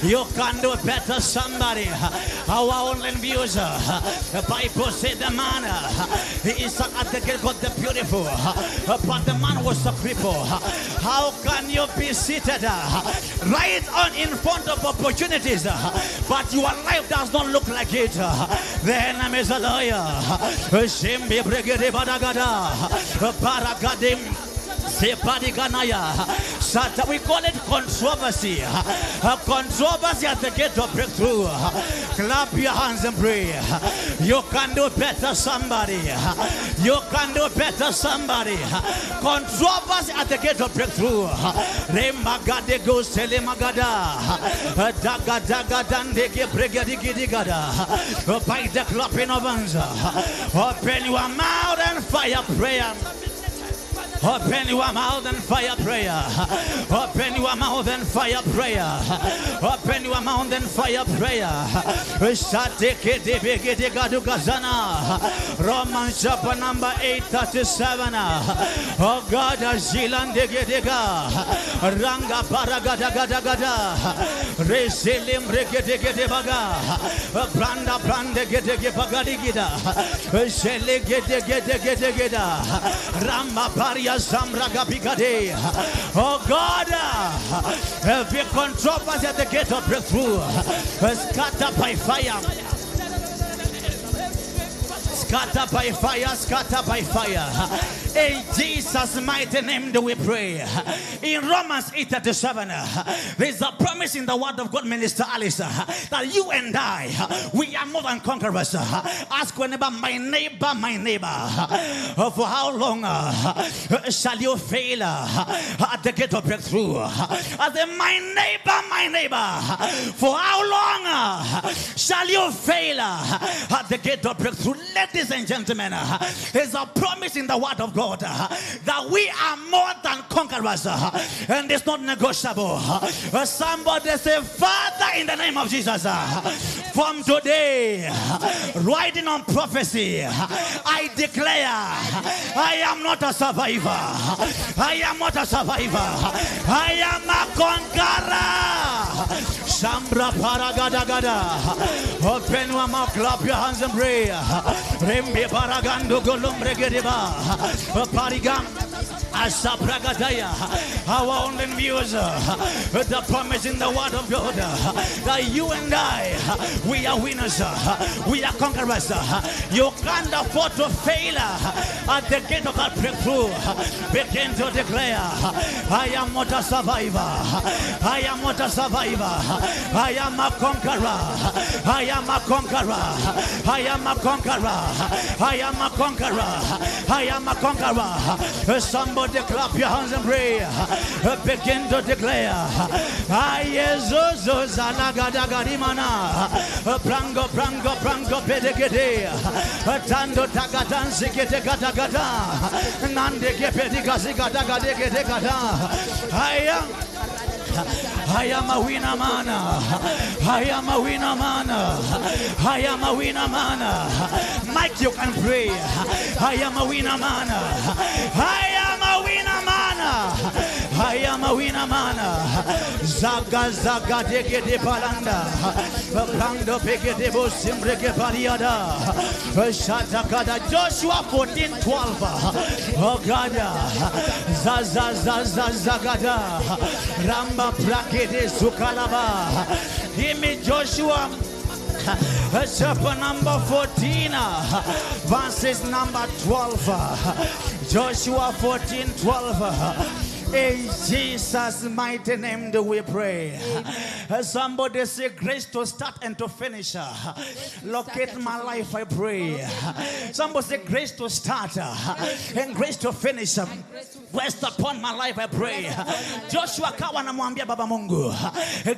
You can do better, somebody. Our online viewers, the Bible said the man, he is at the gate called the Beautiful, but the man was a cripple. How can you be seated right on in front of opportunities, but your life does not look like it? The enemy is a liar. Shimbi Brigade Badagada Paragadim. We call it controversy. A controversy at the gate of breakthrough. Clap your hands and pray. You can do better, somebody. You can do better, somebody. Controversy at the gate of breakthrough. Remagade go selemagada. Daga daga dandeke bregadigidigada. By the clapping of hands. Open your mouth and fire prayer. Open your mouth and fire prayer. Open your mouth and fire prayer. Open your mouth and fire prayer. Romans chapter number 8:37. Oh God, Zilan Degedega Ranga Paragadagada Resilim Regedegedega Branda Brande Gedegepagadigida Selegedegedegeda Ramba Paria. Oh God, every controversy at the gate of breakthrough, scatter by fire. Scatter by fire, scatter by fire. In Jesus' mighty name do we pray. In Romans 8:37, there's a promise in the word of God, Minister Alice, that you and I, we are more than conquerors. Ask whenever, my neighbor, for how long shall you fail at the gate of breakthrough? I say, my neighbor, for how long shall you fail at the gate of breakthrough? Ladies and gentlemen, there's a promise in the word of God that we are more than conquerors, and it's not negotiable. Somebody say, Father, in the name of Jesus, from today, riding on prophecy, I declare I am not a survivor. I am not a survivor. I am a conqueror. Shambra paragadagada. Open your mouth, clap your hands and pray. Rembe paragando golumbre gedeba. Parigam. Our only views, the promise in the word of God that you and I, we are winners, we are conquerors. You can't afford to fail at the gate of that breakthrough. Begin to declare, I am not a survivor, I am not a survivor, I am a conqueror, I am a conqueror, I am a conqueror, I am a conqueror, I am a conqueror. Somebody clap your hands and pray. Begin to declare. Ayezozo zanagadagarimana. Prango prango prango pedegede. Tando tagadan sikete gatagata. Nande kepedigazigadagade gata. I am a winner man. I am a winner man. I am a winner man. Mike, you can pray. I am a winner man. I am a winner man. I am a winner man. Zaga zaga dege de balanda. Brando peke de bo simbreke paliada. Shatakada Joshua 14:12. Oh God. Zaza zaza zagada. Ramba prakede sukalaba. Give me Joshua chapter number 14 verses number 12. Joshua 14:12. In Jesus' mighty name do we pray. Somebody say grace to start and to finish. Locate my life, I pray. Somebody say grace to start and grace to finish. Rest upon my life, I pray. Joshua kawa namwambia Baba Mungu,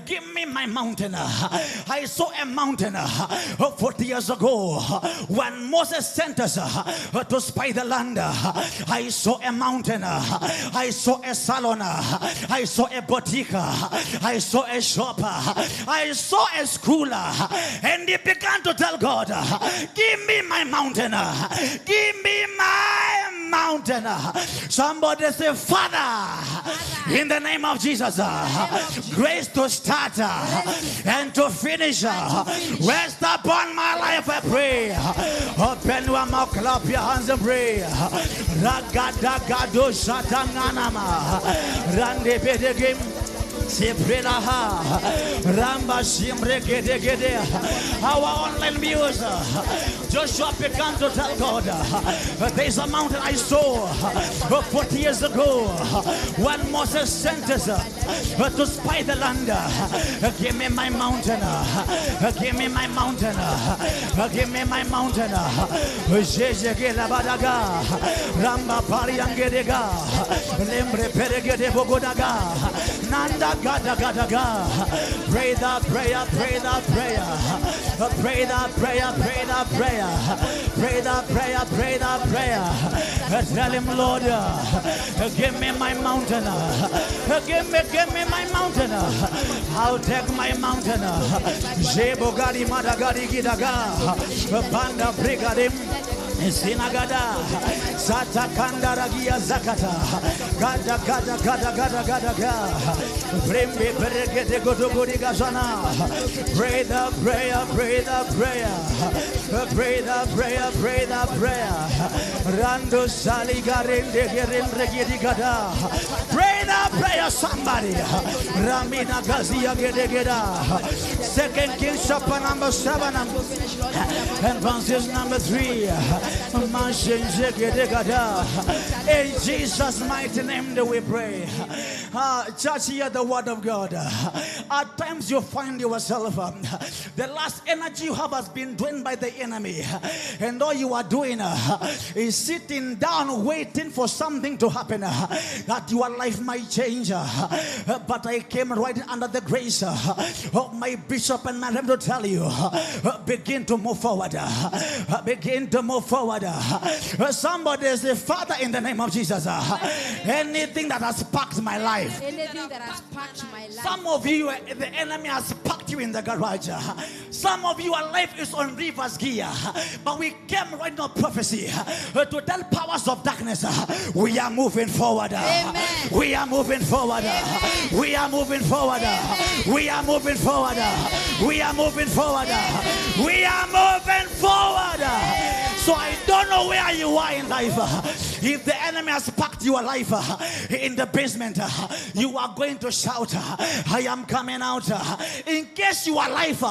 give me my mountain. I saw a mountain 40 years ago when Moses sent us to spy the land. I saw a mountain. I saw a salon. I saw a boutique. I saw a shop. I saw a school. And he began to tell God, give me my mountain. Give me my mountain. Somebody say, Father, in the name of Jesus, grace to start and to finish. Rest upon my life, I pray. Open your mouth, clap your hands and pray. Ragadagado shatanganama. Rande pedegim. Ramba Shimre. Our online viewers, Joshua began to tell God, there's a mountain I saw 40 years ago when Moses sent us to spy the land. Give me my mountain. Give me my mountain. Give me my mountain. Ramba Pariangedega. Lembre Peregede Bogodaga. Nanda Gada gada ga. Pray that prayer, pray that prayer. Pray that prayer, pray that prayer. Pray that prayer, pray that prayer. Tell him, Lord, give me my mountain. Give me my mountain. I'll take my mountain. Jebogari madagari gidaga. Banda brigadim. Sinagada, Sata Kandaragia Zakata, Gada Gada Gada Gada Gada Gada, Brembe Peregete Gotogori Gazana, pray the prayer, pray the prayer, pray the prayer, pray the prayer, Rando Saligarende Gerim Regidigada, pray the prayer, somebody, Ramina Gazia Gedegeda, 2 Kings chapter number 7 and verses number 3. In Jesus' mighty name do we pray. Church, hear the word of God. At times you find yourself, the last energy you have has been drained by the enemy, and all you are doing is sitting down waiting for something to happen, that your life might change. But I came right under the grace of my bishop and my to tell you, begin to move forward. Begin to move forward. Somebody say, Father, in the name of Jesus, anything that has packed my life. Anything that has packed my life. Some of you, the enemy has packed you in the garage. Some of your life is on reverse gear. But we came right now, prophecy, to tell powers of darkness, we are moving forward. Amen. We are moving forward. We are moving forward. We are moving forward. We are moving forward. We are moving forward. So I don't know where you are in life. If the enemy has packed your life in the basement, you are going to shout, I am coming out. In case your life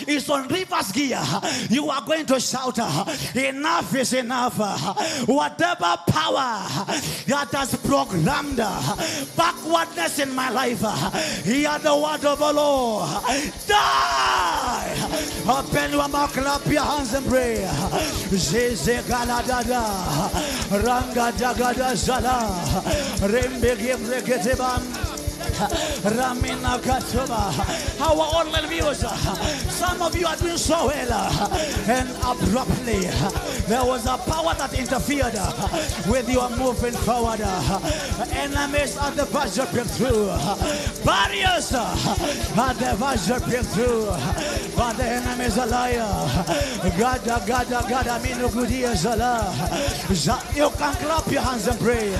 is on reverse gear, you are going to shout, enough is enough. Whatever power that has programmed backwardness in my life, hear the word of the Lord. Die! Open your mouth, clap your hands and pray. Ranga Jagada Zala Rembegim Regeteban Ramina Katoba. Our online viewers, some of you are doing so well, and abruptly there was a power that interfered with your moving forward. Enemies at the verge of breakthrough, barriers at the verge of breakthrough, but the enemy is a liar. Gada Minu Gudia Zala. You can clap your hands and pray.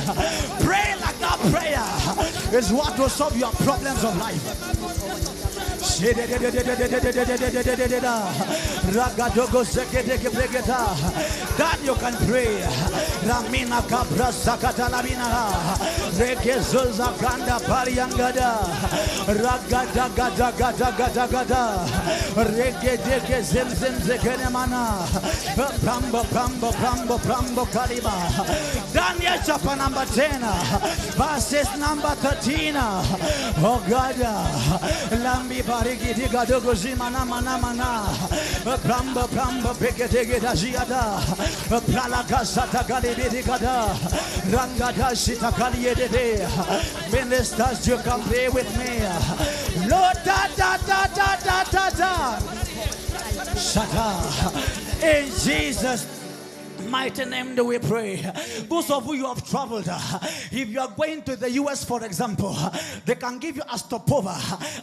Pray like that. Prayer is what will solve your problems of life. That you can pray. Ramina Cabra Sakatalabina Regezuza Ganda Pariangada Ragada Gada Gada Gada Gada Regedege Zimzim Zekenemana Prambo Kaliba. Daniel chapter number 10 verses number 13. Oh God, Lambi Barigi Digadogo Zimana Mana Prambo Peketege Dajiada Pralaga Satakali Digada Rangada Sitakali de Ministers, you can pray with me. Lord da. Shata. In Jesus' mighty name do we pray. Those of you who have traveled, if you are going to the US, for example, they can give you a stopover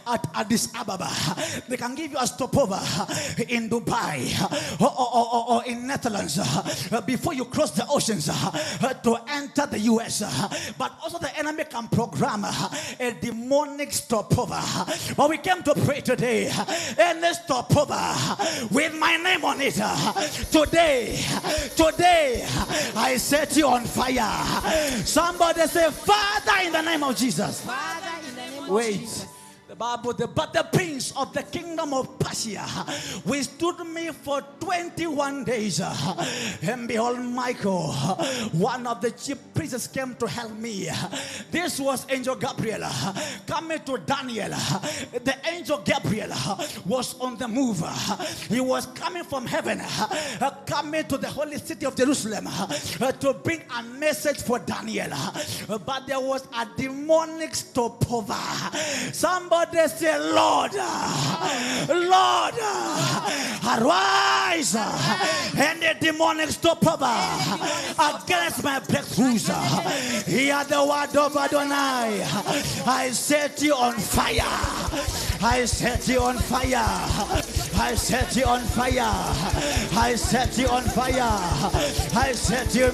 at Addis Ababa. They can give you a stopover in Dubai or in Netherlands before you cross the oceans to enter the US. But also the enemy can program a demonic stopover. But we came to pray today. Any stopover with my name on it, today I set you on fire. Somebody say, Father, in the name of Jesus. Father, in the name of Wait. Jesus. The Bible, but the prince of the kingdom of Persia withstood me for 21 days. And behold, Michael, one of the chief priests, came to help me. This was Angel Gabriel coming to Daniel. The angel Gabriel was on the move. He was coming from heaven, coming to the holy city of Jerusalem to bring a message for Daniel. But there was a demonic stopover. Somebody say, Lord, arise and the demonic stopover against my breakthroughs. Hear the word of Adonai. I set you on fire. I set you on fire. I set you on fire. I set you on fire. I set you.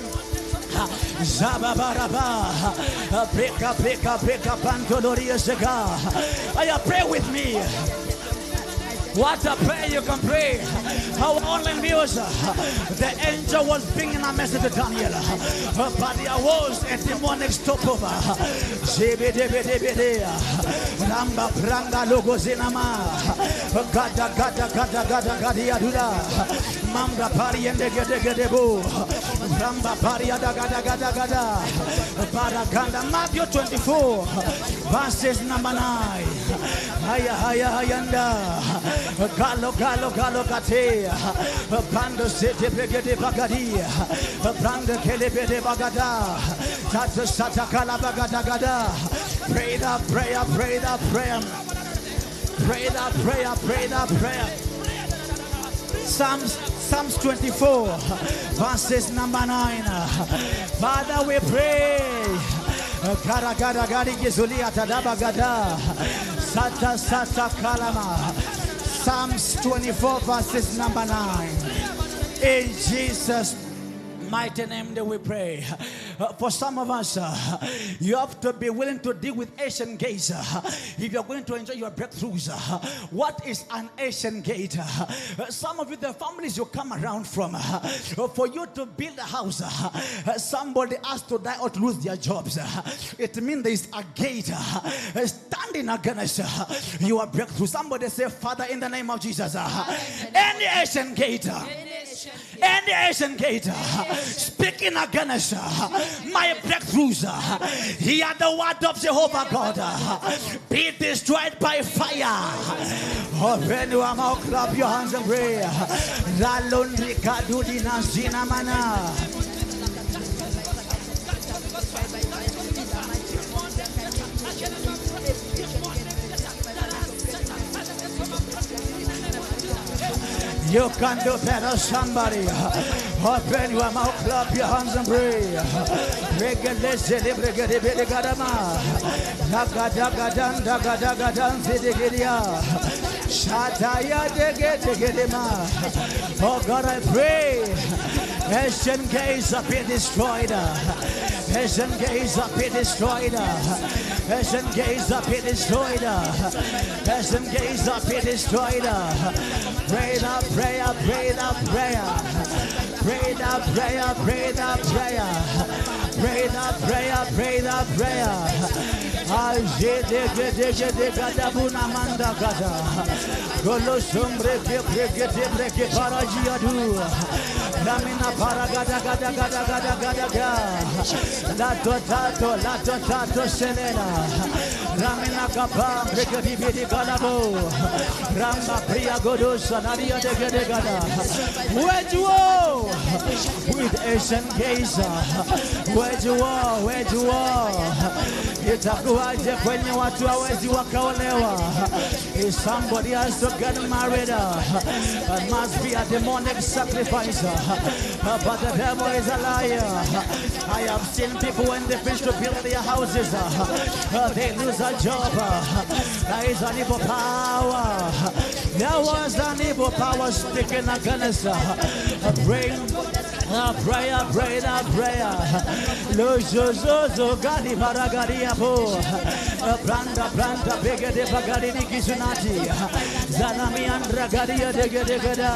Zababaraba, break up, Antodoria Sega. Pray with me. What a prayer you can pray. Our online viewers, the angel was bringing a message to Daniel, but there was a demonic stopover. Ramba pranga logo zinama, gada gadiadura, mamba pari and gedegedebu, ramba pari gada, paraganda. Matthew 24, verses number 9. Hayanda. Galo gate, Pando City Brigade Bagadia, Branda Kelebede Bagada, Tata Satakala Bagada. Pray that prayer. Pray that prayer. Psalms 24, verses number 9. Father, we pray. Karagada Gizulia Tadabagada, Sata Kalama. Psalms 24, verses number 9. In Jesus' mighty name that we pray. For some of us, you have to be willing to deal with Asian gates if you're going to enjoy your breakthroughs. What is an Asian gate? Some of you, the families you come around from, for you to build a house, somebody has to die or to lose their jobs. It means there is a gate standing against your breakthrough. Somebody say, Father, in the name of Jesus, any Asian gate, any Asian gate speaking against my breakthroughs, hear the word of Jehovah God, be destroyed by fire. Open your mouth, clap your hands and pray. You can do better, somebody. Open your mouth, clap your hands and pray. Oh God, I pray. Asian gates are being destroyed. Asian gates are being destroyed. Asian gates are being destroyed. Asian gates are being destroyed. Pray the prayer, pray the prayer. Pray the prayer, pray the prayer. Pray the prayer, pray the prayer. Lamina paragada gada gada gada gada gada. Lato tato selena. Lamina kapa brekati bidi galabo. Ramba priya godosa nadia de gada gada. Where you are with Asian gaze? Where you are? Where you are? Itakuwaje kwenye watu hawezi wakaolewa. If somebody has to get married, it must be a demonic sacrifice. But the devil is a liar. I have seen people when they finish to build their houses, they lose a job. There is an evil power. There was an evil power speaking against prayer, prayer, prayer, prayer. Lozozo gadi baragaria po. Branda branda bege de bagari ni kisunati. Zanami andra gadia de gada.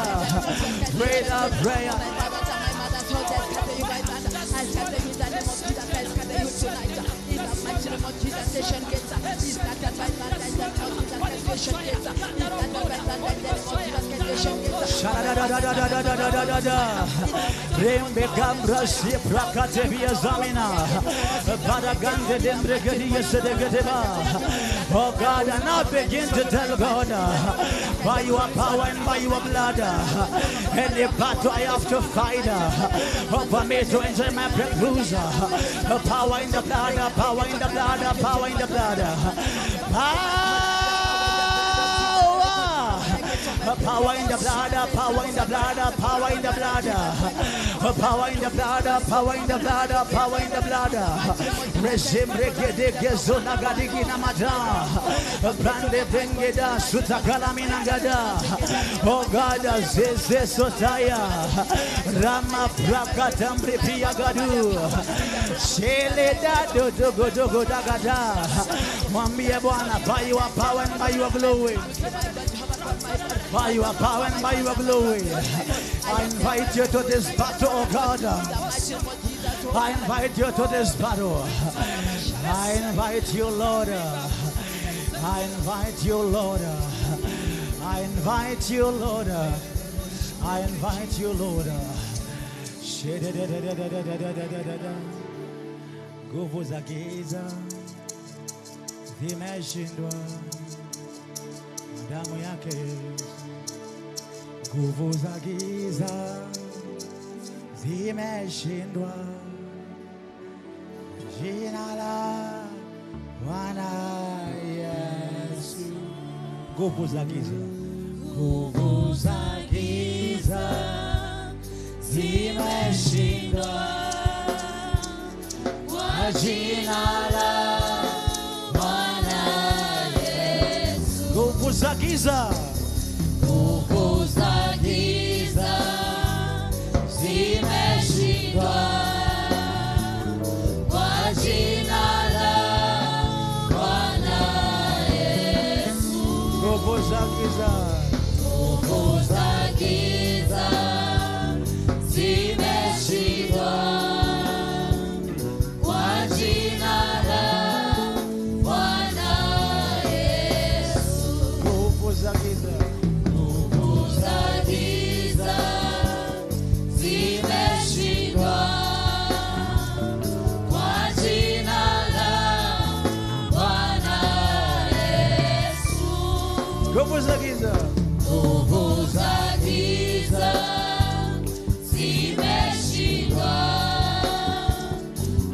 Prayer, prayer. Oh God, and now begin to tell God, by your power and by your blood, any battle I have to fight, for me to enjoy my breakthroughs, power in the blood, power in the blood, power in the blood, power in the blood, power in the blood, power in the blood, power in the blood, power in the blood, power in the blood. Resimbre de gezona gadigi namada, brande bengeda sutakala minangada. Oh God, zeze sotaya, rama prakatambre piagadu, shele da do go dagada. Mwambie Bwana, by your power and by your glory. By your power and by your glory, I invite you to this battle, oh God. I invite you to this battle. I invite you, Lord. I invite you, Lord. I invite you, Lord. I invite you, Lord. Nguvu za giza zimeshindwa damu yake. Nguvu za giza zimeshindwa, jina la Bwana Yesu. Nguvu za giza, nguvu za giza zimeshindwa kwa jina la Bwana Yesu. Nguvu za giza, nguvu za giza zimeshindwa Nguvu za giza zimeshindwa kwa jina la Bwana Yesu. Nguvu za giza. Nguvu za giza zimeshindwa kwa jina la Bwana Yesu. Nguvu za giza. Nguvu za giza zimeshindwa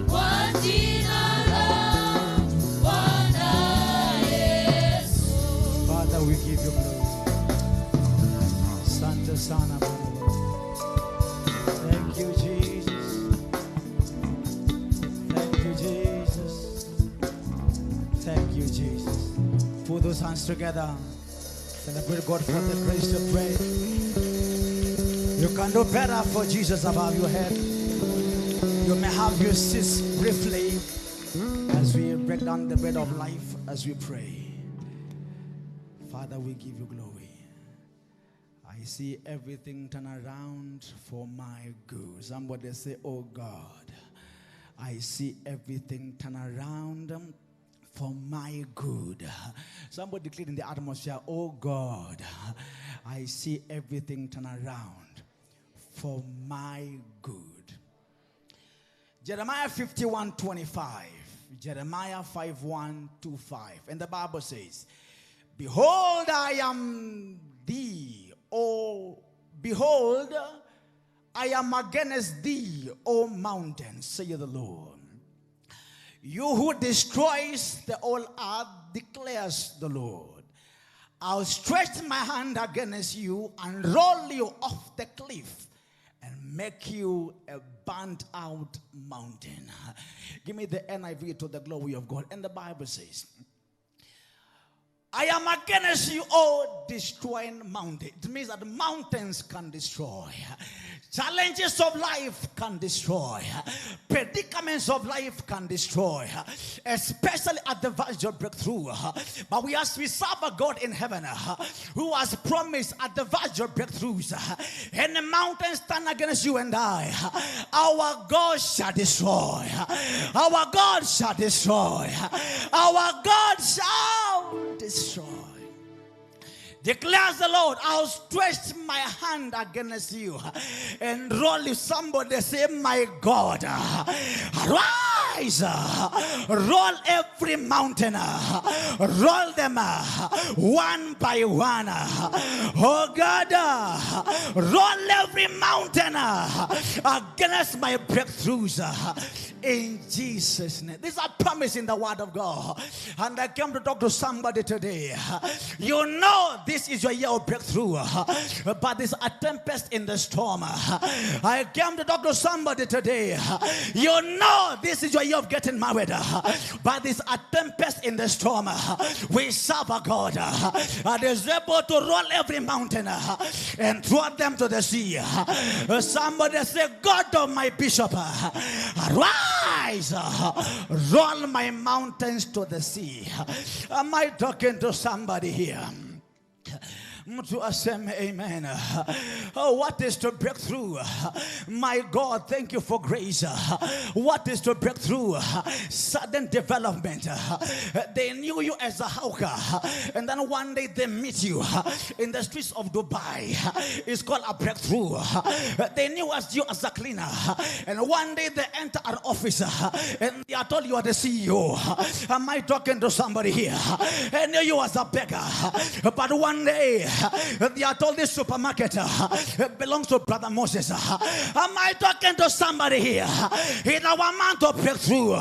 kwa jina la Bwana Yesu. Father, we give you glory. Asante sana Bwana. Thank you, Jesus. Thank you, Jesus. Thank you, Jesus. Put those hands together. Celebrate God for the grace to pray. You can do better for Jesus above your head. You may have your seats briefly as we break down the bread of life as we pray. Father, we give you glory. I see everything turn around for my good. Somebody say, oh God, I see everything turn around for my good. Somebody declare in the atmosphere, oh God, I see everything turn around for my good. Jeremiah 51:25. Jeremiah 5:1-5. And the Bible says, behold, I am thee, O behold, I am against thee, O mountain, saith the Lord. You who destroys the whole earth, declares the Lord. I'll stretch my hand against you and roll you off the cliff and make you a burnt out mountain. Give me the NIV to the glory of God. And the Bible says, I am against you, O destroying mountain. It means that mountains can destroy. Challenges of life can destroy. Predicaments of life can destroy. Especially at the verge of breakthrough. But we serve a God in heaven who has promised at the verge of breakthroughs. And the mountains stand against you and I. Our God shall destroy. Our God shall destroy. Our God shall destroy. Declares the Lord, I'll stretch my hand against you and roll you. Somebody say, my God, arise, roll every mountain, roll them one by one. Oh God, roll every mountain against my breakthroughs. In Jesus' name. These are promises in the word of God. And I came to talk to somebody today. You know this is your year of breakthrough, but there's a tempest in the storm. I came to talk to somebody today. You know this is your year of getting married, but there's a tempest in the storm. We serve a God that is able to roll every mountain and throw them to the sea. Somebody say, God of my bishop, arise, roll my mountains to the sea. Am I talking to somebody here? Mtu aseme amen. Oh, what is to break through? My God, thank you for grace. What is to break through? Sudden development. They knew you as a hawker, and then one day they meet you in the streets of Dubai. It's called a breakthrough. They knew you as a cleaner, and one day they enter an office and they are told you are the CEO. Am I talking to somebody here? They knew you as a beggar, but one day they are told this supermarket belongs to Brother Moses. Am I talking to somebody here? In our month of breakthrough,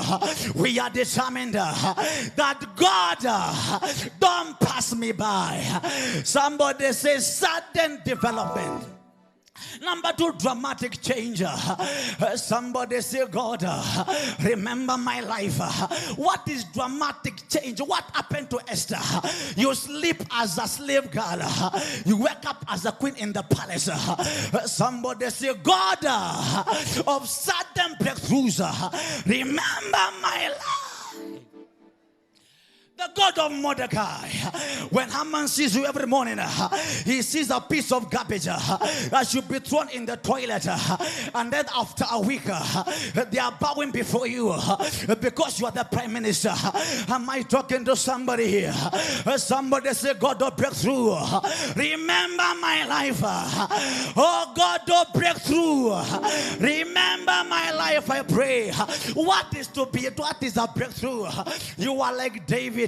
we are determined that God don't pass me by. Somebody say sudden development. Number 2, dramatic change. Somebody say, God, remember my life. What is dramatic change? What happened to Esther? You sleep as a slave girl. You wake up as a queen in the palace. Somebody say, God of sudden breakthroughs, remember my life. The God of Mordecai. When Haman sees you every morning, he sees a piece of garbage that should be thrown in the toilet. And then after a week, they are bowing before you because you are the prime minister. Am I talking to somebody here? Somebody say, God of breakthrough. Remember my life. Oh, God of breakthrough. Remember my life, I pray. What is a breakthrough? You are like David.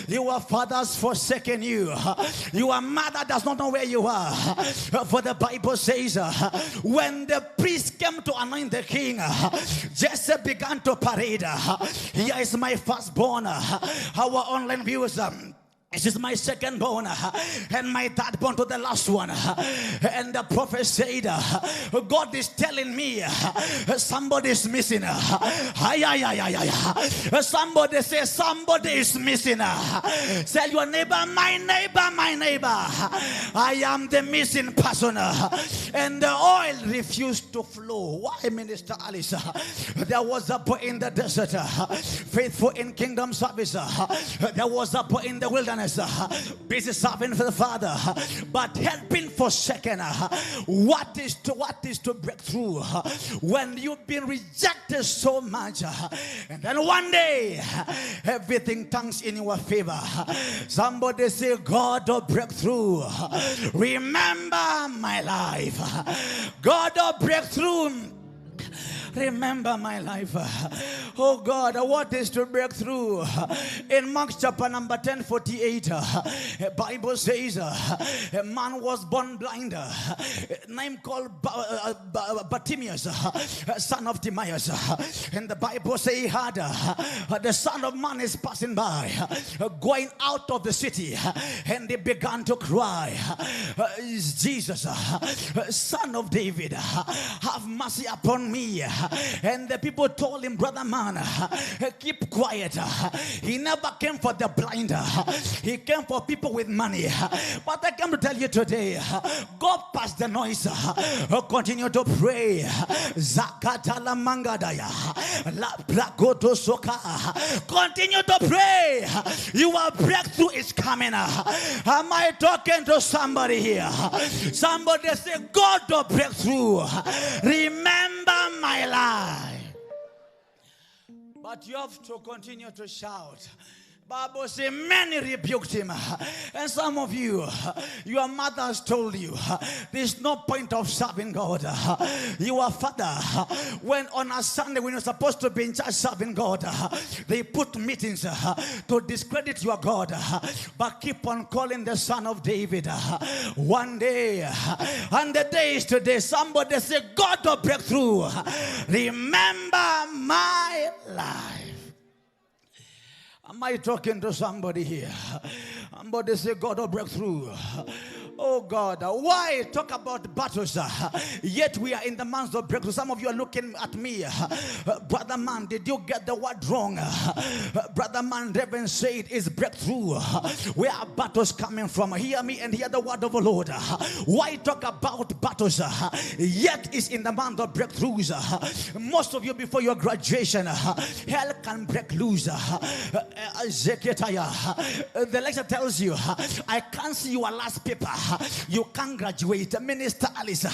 Your fathers forsaken you. Your mother does not know where you are. For the Bible says, when the priest came to anoint the king, Jesse began to parade. Here is my firstborn. Our online viewers. This is my second born and my third born to the last one. And the prophet said, God is telling me somebody is missing. Somebody say somebody is missing. Tell your neighbor, my neighbor, my neighbor. I am the missing person. And the oil refused to flow. Why, Minister Alice? There was a boy in the desert, faithful in kingdom service. There was a boy in the wilderness, busy serving for the Father, but had been forsaken. What is to break through when you've been rejected so much, and then one day everything turns in your favor? Somebody say, God of breakthrough, remember my life. God of breakthrough, remember my life. Oh God, what is to break through? In Mark chapter number 10:48, Bible says a man was born blind, name called Bartimaeus, son of Timaeus. And the Bible says he had the Son of Man is passing by, going out of the city, and he began to cry, Jesus, Son of David, have mercy upon me. And the people told him, brother man, keep quiet. He never came for the blind. He came for people with money. But I come to tell you today, go past the noise. Continue to pray. Zakatala mangadaya. La prakoto soka. Continue to pray. Your breakthrough is coming. Am I talking to somebody here? Somebody say, God of breakthrough, remember my life. But you have to continue to shout. Bible says many rebuked him. And some of you, your mother has told you there's no point of serving God. Your father, when on a Sunday when you're supposed to be in church serving God, they put meetings to discredit your God. But keep on calling the Son of David. One day, and the day is today. Somebody say, God of breakthrough, remember my life. Am I talking to somebody here? Somebody say, God of breakthrough. Oh God, why talk about battles? Yet we are in the months of breakthrough. Some of you are looking at me. Brother man, did you get the word wrong? Brother man, Reverend said it's breakthrough. Where are battles coming from? Hear me and hear the word of the Lord. Why talk about battles? Yet it's in the month of breakthroughs. Most of you before your graduation, hell can break loose. The lecture tells you, I can't see your last paper. You can't graduate. Minister Alice,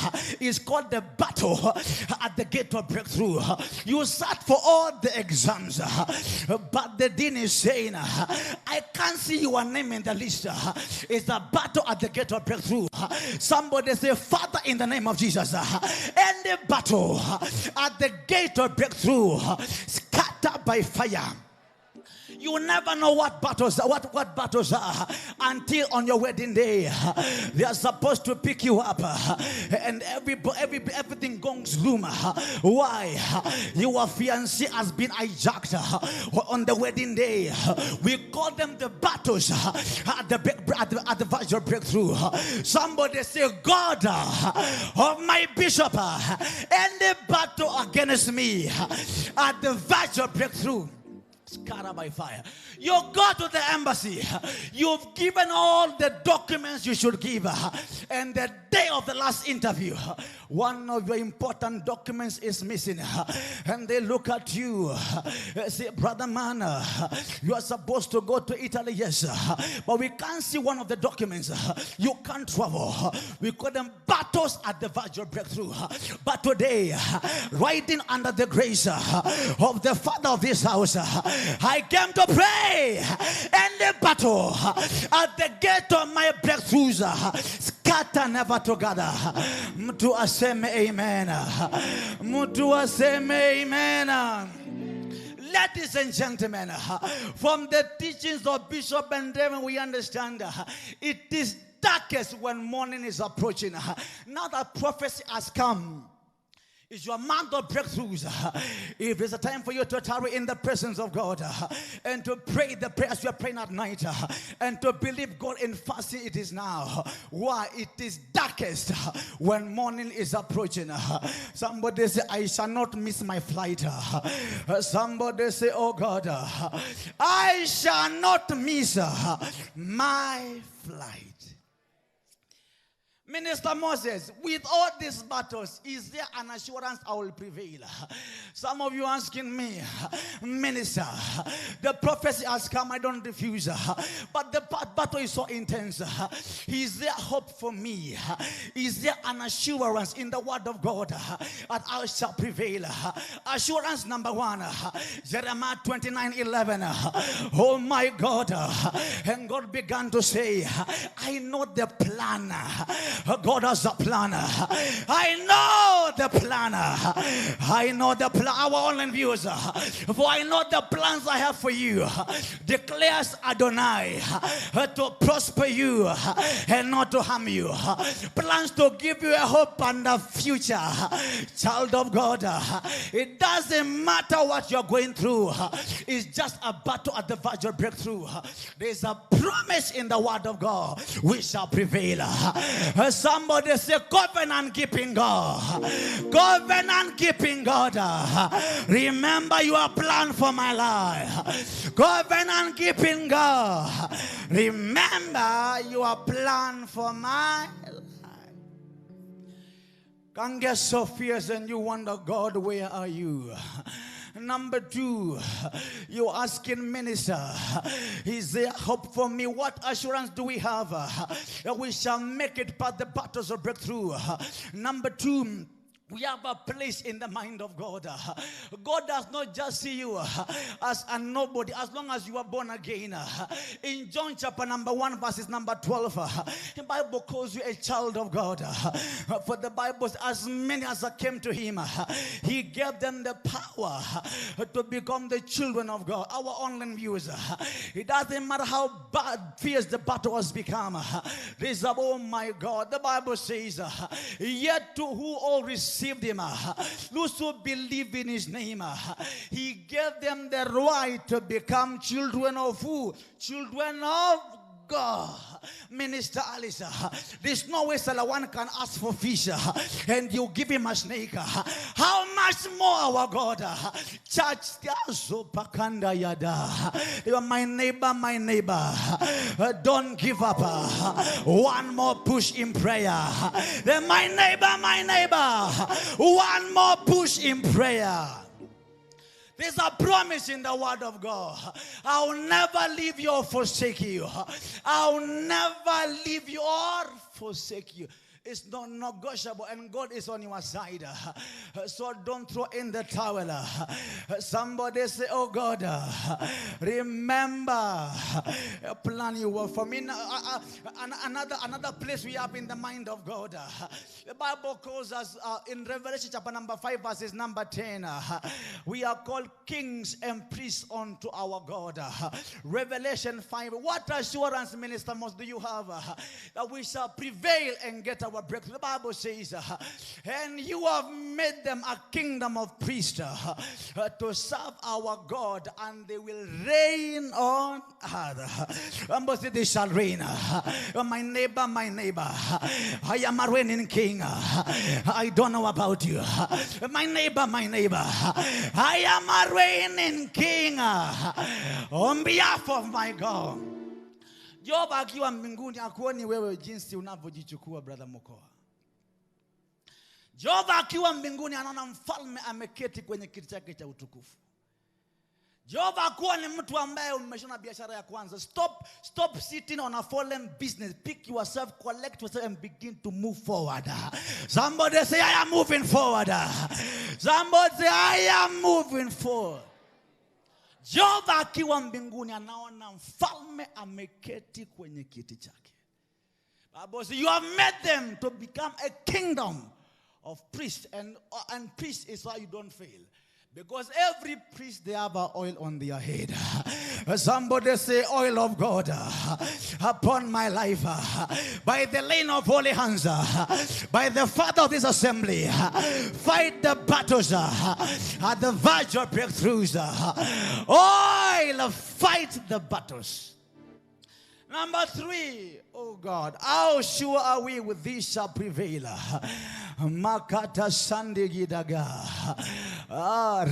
is called the battle at the gate of breakthrough. You sat for all the exams, but the dean is saying, I can't see your name in the list. It's a battle at the gate of breakthrough. Somebody say, Father, in the name of Jesus, any battle at the gate of breakthrough, scattered by fire. You never know what battles are until on your wedding day. They are supposed to pick you up, and everything goes gloom. Why? Your fiancé has been hijacked on the wedding day. We call them the battles at the verge of breakthrough. Somebody say, God of my bishop, any battle against me at the verge of breakthrough. Scatter by fire. You go to the embassy. You've given all the documents you should give. And the day of the last interview, one of your important documents is missing. And they look at you. Say, brother man, you are supposed to go to Italy, yes. But we can't see one of the documents. You can't travel. We call them battles at the verge of breakthrough. But today, riding under the grace of the Father of this house, I came to pray, and the battle at the gate of my breakthroughs scatter never together. Mtu aseme amen. Mtu aseme amen. Ladies and gentlemen, from the teachings of Bishop and David, we understand it is darkest when morning is approaching. Now that prophecy has come, it's your month of breakthroughs. If there's a time for you to tarry in the presence of God and to pray the prayers you are praying at night and to believe God in fasting, it is now. Why? It is darkest when morning is approaching. Somebody say, I shall not miss my flight. Somebody say, oh God, I shall not miss my flight. Minister Moses, with all these battles, is there an assurance I will prevail? Some of you asking me, Minister, the prophecy has come, I don't refuse. But the battle is so intense. Is there hope for me? Is there an assurance in the word of God that I shall prevail? Assurance number one, Jeremiah 29:11. Oh my God. And God began to say, I know the plan. God has a plan. I know the plan. I know the plan. Our online viewers, for I know the plans I have for you, declares Adonai, to prosper you and not to harm you. Plans to give you a hope and a future. Child of God, it doesn't matter what you're going through. It's just a battle at the verge of breakthrough. There's a promise in the word of God. We shall prevail. Somebody say, covenant keeping God. Covenant keeping God. Remember your plan for my life. Covenant keeping God. Remember your plan for my life. Can't get so fierce and you wonder, God, where are you? Number two, you're asking, minister, is there hope for me? What assurance do we have that we shall make it past the battles of breakthrough? Number two, we have a place in the mind of God. God does not just see you as a nobody as long as you are born again. In John chapter number 1 verses number 12, the Bible calls you a child of God. For the Bible says, as many as came to him, he gave them the power to become the children of God. Our online viewers, it doesn't matter how bad, fierce the battle has become. This is, oh my God, the Bible says, yet to who all received him, those who believe in his name, he gave them the right to become children of who? Children of God. Minister Alice, there's no way one can ask for fish and you give him a snake. How much more our God? Church, my neighbor, don't give up. One more push in prayer. My neighbor, one more push in prayer. There's a promise in the word of God. I'll never leave you or forsake you. I'll never leave you or forsake you. It's not negotiable, and God is on your side. So don't throw in the towel. Somebody say, oh God, remember a plan you were for me. Another place we have in the mind of God. The Bible calls us in Revelation chapter number 5 verses number 10. We are called kings and priests unto our God. Revelation 5. What assurance, Minister Moss, do you have that we shall prevail and get our our breakthrough. The Bible says, and you have made them a kingdom of priests to serve our God, and they will reign on earth. Somebody, they shall reign. My neighbor, I am a reigning king. I don't know about you. My neighbor, I am a reigning king on behalf of my God. Jehova akiwa mbinguni akuoni wewe jinsi unavyojichukua brother Mokoa. Jehova akiwa mbinguni anaona mfalme ameketi kwenye kiti chake cha utukufu. Jehova akuwa ni mtu ambaye umeshona biashara ya kwanza. Stop sitting on a fallen business. Pick yourself, collect yourself and begin to move forward. Somebody say, I am moving forward. Somebody say, I am moving forward. Jehova akiwa mbinguni anaona mfalme ameketi kwenye kiti chake. Bible says, you have made them to become a kingdom of priests, and priests is why you don't fail. Because every priest, they have oil on their head. Somebody say, oil of God upon my life. By the laying of holy hands, by the father of this assembly, fight the battles at the verge of breakthroughs. Oil, fight the battles. Number 3, oh God, how sure are we with this shall prevail? Makata Sandigidaga.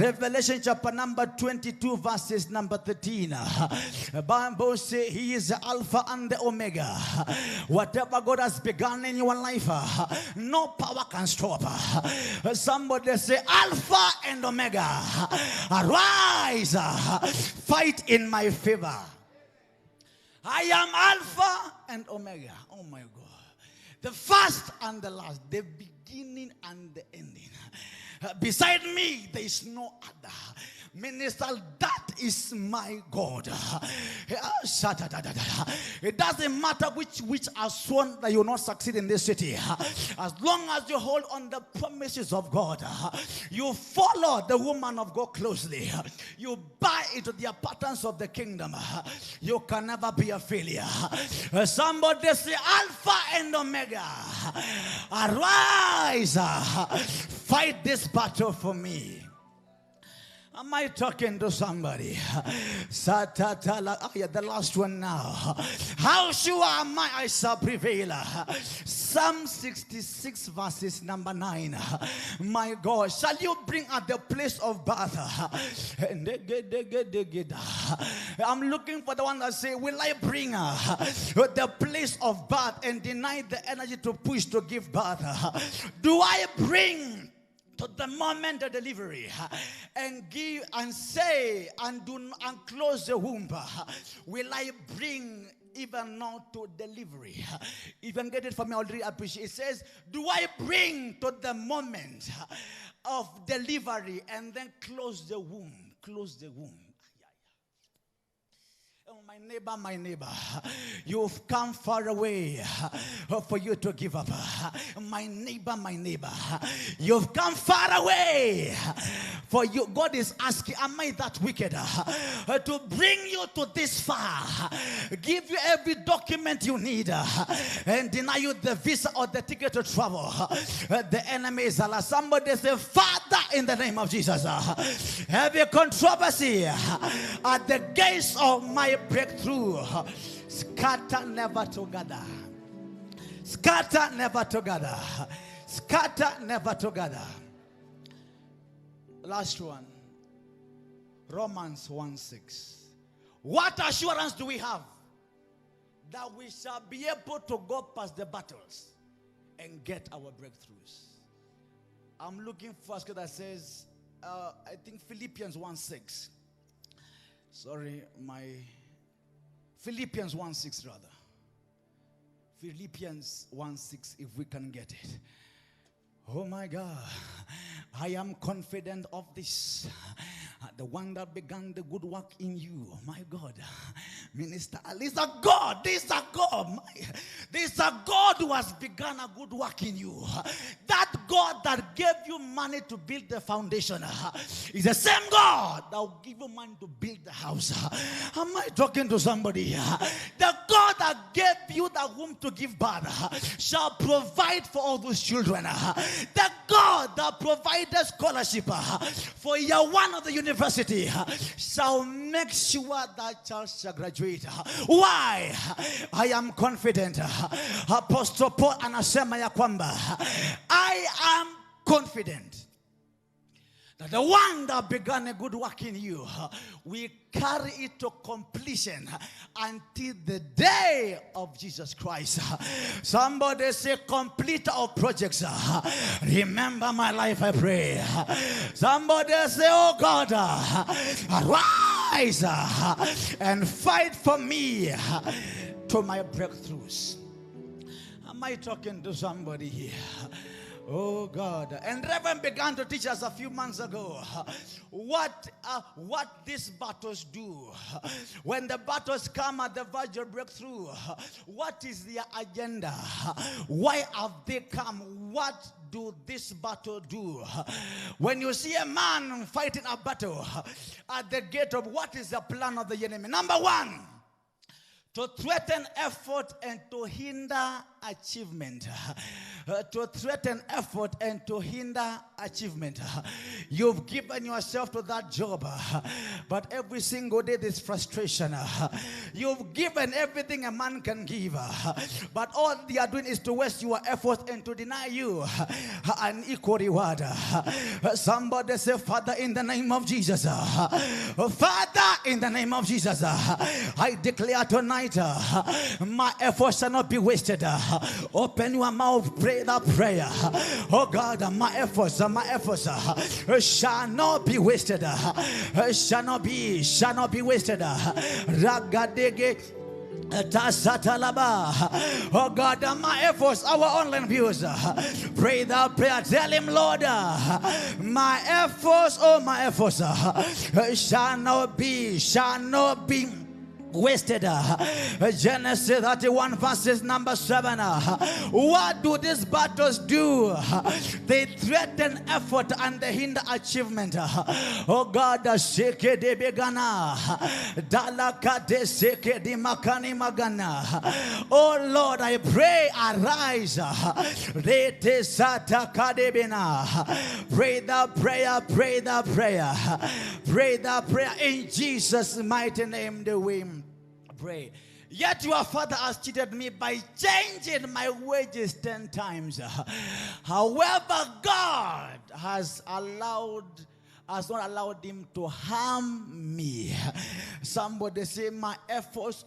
Revelation chapter number 22, verses number 13. Bible says he is the Alpha and the Omega. Whatever God has begun in your life, no power can stop. Somebody say, Alpha and Omega, arise, fight in my favor. I am Alpha and Omega. Oh my God. The first and the last, the beginning and the ending. Beside me, there is no other. Minister, that is my God. It doesn't matter which are sworn that you will not succeed in this city. As long as you hold on the promises of God, you follow the woman of God closely, you buy into the patterns of the kingdom, you can never be a failure. Somebody say, Alpha and Omega, arise, fight this battle for me. Am I talking to somebody? The last one now. How sure am I shall prevail? Psalm 66 verses number 9. My God, shall you bring at the place of birth? I'm looking for the one that say, will I bring the place of birth and deny the energy to push to give birth? Do I bring to the moment of delivery and give and say and close the womb? Will I bring even now to delivery? You can get it from me, I already appreciate. It says, do I bring to the moment of delivery and then close the womb? Close the womb. My neighbor, you've come far away for you to give up. My neighbor, you've come far away for you. God is asking, am I that wicked to bring you to this far, give you every document you need, and deny you the visa or the ticket to travel? The enemy is Allah. Somebody say, Father, in the name of Jesus, every controversy at the gates of my breakthrough, scatter never together. Scatter never together. Scatter never together. Last one. Romans 1:6. What assurance do we have? That we shall be able to go past the battles and get our breakthroughs. I'm looking for a scripture that says, I think Philippians 1:6. Sorry, Philippians 1:6 rather. Philippians 1:6, if we can get it. Oh my God, I am confident of this. The one that began the good work in you, my God, Minister, this is a God, this is a God, this is a God who has begun a good work in you. That God that gave you money to build the foundation is the same God that will give you money to build the house. Am I talking to somebody? The God that gave you the womb to give birth shall provide for all those children. The God that provided scholarship for year one of the university shall make sure that child shall graduate. Why? I am confident. Apostle Paul anasema ya kwamba I am confident that the one that began a good work in you will carry it to completion until the day of Jesus Christ. Somebody say, complete our projects. Remember my life, I pray. Somebody say, oh God, arise and fight for me to my breakthroughs. Am I talking to somebody here? Oh God. And Reverend began to teach us a few months ago what these battles do. When the battles come at the verge of breakthrough, what is their agenda? Why have they come? What do this battle do? When you see a man fighting a battle at the gate of, what is the plan of the enemy? Number one, to threaten effort and to hinder achievement. To threaten effort and to hinder achievement. You've given yourself to that job, but every single day there's frustration. You've given everything a man can give, but all they are doing is to waste your effort and to deny you an equal reward. Somebody say, Father, in the name of Jesus. Father, in the name of Jesus, I declare tonight, my efforts shall not be wasted. Open your mouth, pray that prayer. Oh God, my efforts shall not be wasted. Shall not be wasted. Ragadege. Oh God, my efforts, our online viewers, pray that prayer. Tell him, Lord, my efforts shall not be wasted. Genesis 31 verses number 7. What do these battles do? They threaten effort and they hinder achievement. Oh God, sheke de begana dalaka de seke di makani magana. Oh Lord, I pray, arise. Rete sata kadebena. Pray the prayer in Jesus' mighty name. The way pray. Yet your father has cheated me by changing my wages 10 times. However, God has not allowed him to harm me. Somebody say, my efforts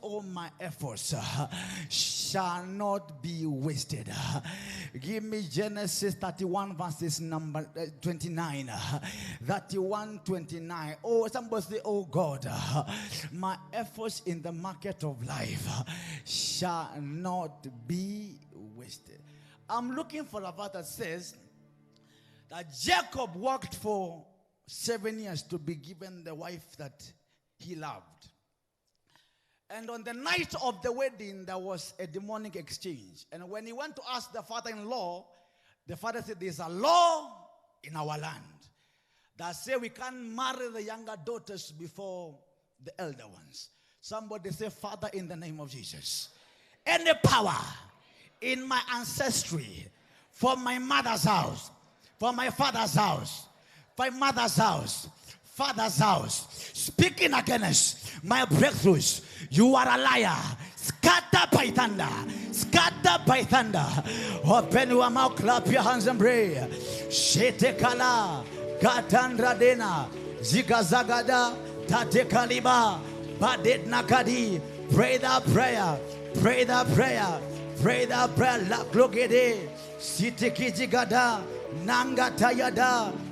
shall not be wasted. Give me Genesis 31 verses number 29. 31:29. Oh, somebody say, oh God, my efforts in the market of life shall not be wasted. I'm looking for a verse that says that Jacob worked for 7 years to be given the wife that he loved. And on the night of the wedding, there was a demonic exchange. And when he went to ask the father-in-law, the father said, there's a law in our land that says we can't marry the younger daughters before the elder ones. Somebody say, Father, in the name of Jesus, any power in my ancestry, for my mother's house, for my father's house, my mother's house, father's house, speaking against my breakthroughs, you are a liar. Scatter by thunder. Scatter by thunder. Open your mouth, clap your hands and pray. Shetekala, Katandra Dena, Zigazagada, Tatekaliba, Badet Nakadi. Pray the prayer. Pray the prayer. Pray the prayer. Laklogede, Sitikijigada, Nangatayada.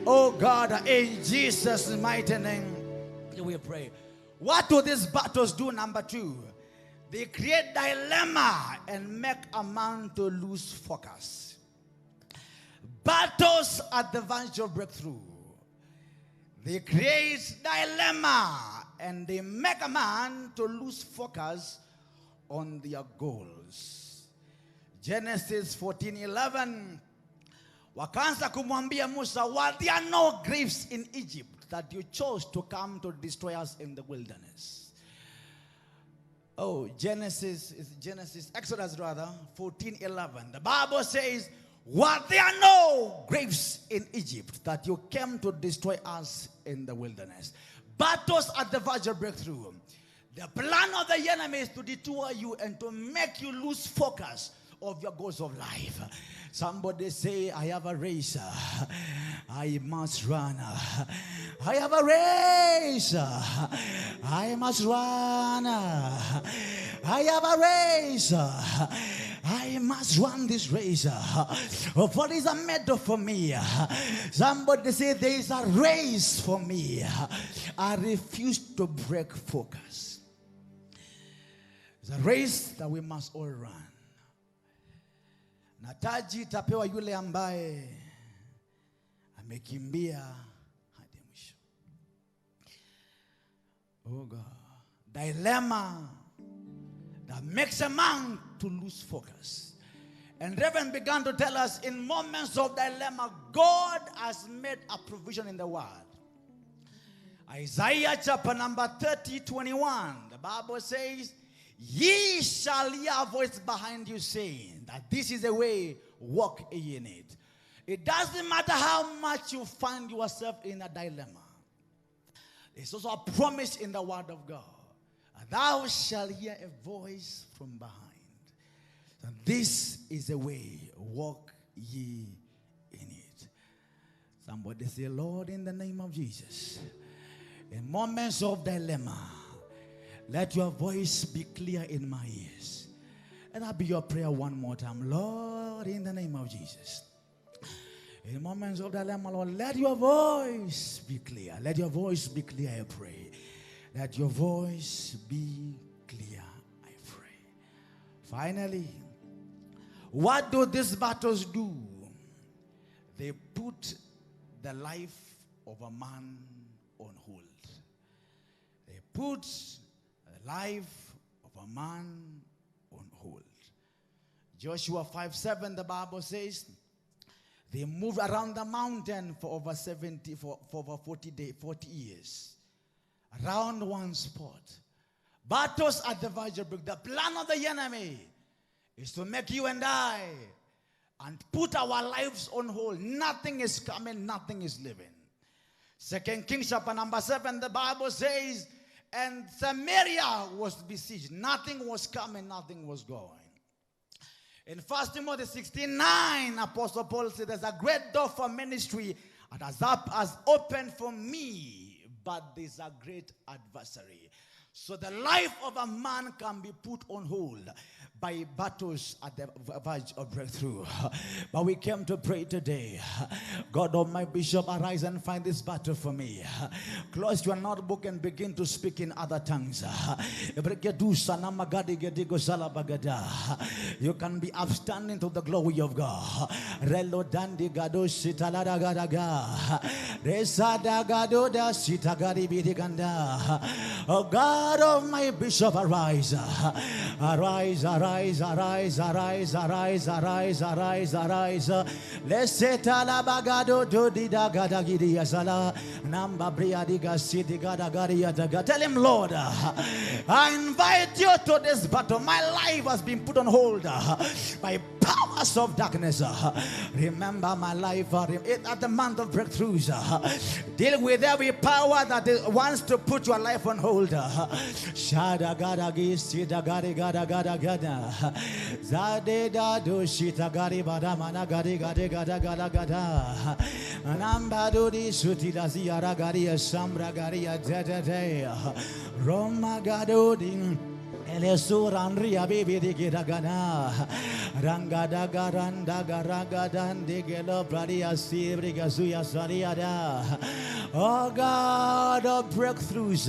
Oh God, in Jesus' mighty name we pray. What do these battles do? Number 2, they create dilemma and make a man to lose focus. Battles at the verge of breakthrough. They create dilemma and they make a man to lose focus on their goals. Genesis 14:11. Wakaanza kumwambia Musa, were there no graves in Egypt that you chose to come to destroy us in the wilderness? Oh, Exodus 14:11. The Bible says, were there no graves in Egypt that you came to destroy us in the wilderness? Battles at the verge of breakthrough. The plan of the enemy is to detour you and to make you lose focus of your goals of life. Somebody say, I have a race I must run. I have a race I must run. I have a race I must run this race. What is a medal for me? Somebody say, there is a race for me. I refuse to break focus. It's a race that we must all run. Na taji itapewa yule ambaye amekimbia hadi mwisho. Oh God. Dilemma that makes a man to lose focus. And Reverend began to tell us, in moments of dilemma, God has made a provision in the world. Isaiah chapter number 30:21. The Bible says, ye shall hear a voice behind you saying that this is the way, walk ye in it. It doesn't matter how much you find yourself in a dilemma. There's also a promise in the word of God. Thou shalt hear a voice from behind. So this is the way, walk ye in it. Somebody say, Lord, in the name of Jesus, in moments of dilemma, let your voice be clear in my ears. And that'll be your prayer one more time. Lord, in the name of Jesus, in moments of dilemma, Lord, let your voice be clear. Let your voice be clear, I pray. Let your voice be clear, I pray. Finally, what do these battles do? They put the life of a man on hold. They put the life of a man on hold. Joshua 5:7, the Bible says, they moved around the mountain for over 40 years. Around one spot. Battles at the verge of breakthrough. The plan of the enemy is to make you and I and put our lives on hold. Nothing is coming, nothing is living. 2 Kings chapter number 7, the Bible says, and Samaria was besieged. Nothing was coming, nothing was going. In 1 Timothy 16:9, Apostle Paul said, there's a great door for ministry that has opened for me, but there's a great adversary. So the life of a man can be put on hold by battles at the verge of breakthrough. But we came to pray today. God, oh my bishop, arise and find this battle for me. Close your notebook and begin to speak in other tongues. You can be upstanding to the glory of God. Oh God of my bishop, arise. Arise, arise, arise, arise, arise, arise, arise, arise. Let's say talabagado do didagadi yasala namba briadiga city gadagadi. Tell him, Lord, I invite you to this battle. My life has been put on hold by powers of darkness. Remember my life at the month of breakthroughs. Deal with every power that wants to put your life on hold. Shada gada gisita gadi gada gada gada. Zade da do shita gadi bada mana gadi gadi gada gada gada. Namba do di suti da ziara gadi sambra gadi da da. Roma gado din. Elesurandria baby de gana rangada garanda garaga dan de gelo pradia sibriga suya sariada. Oh God of breakthroughs,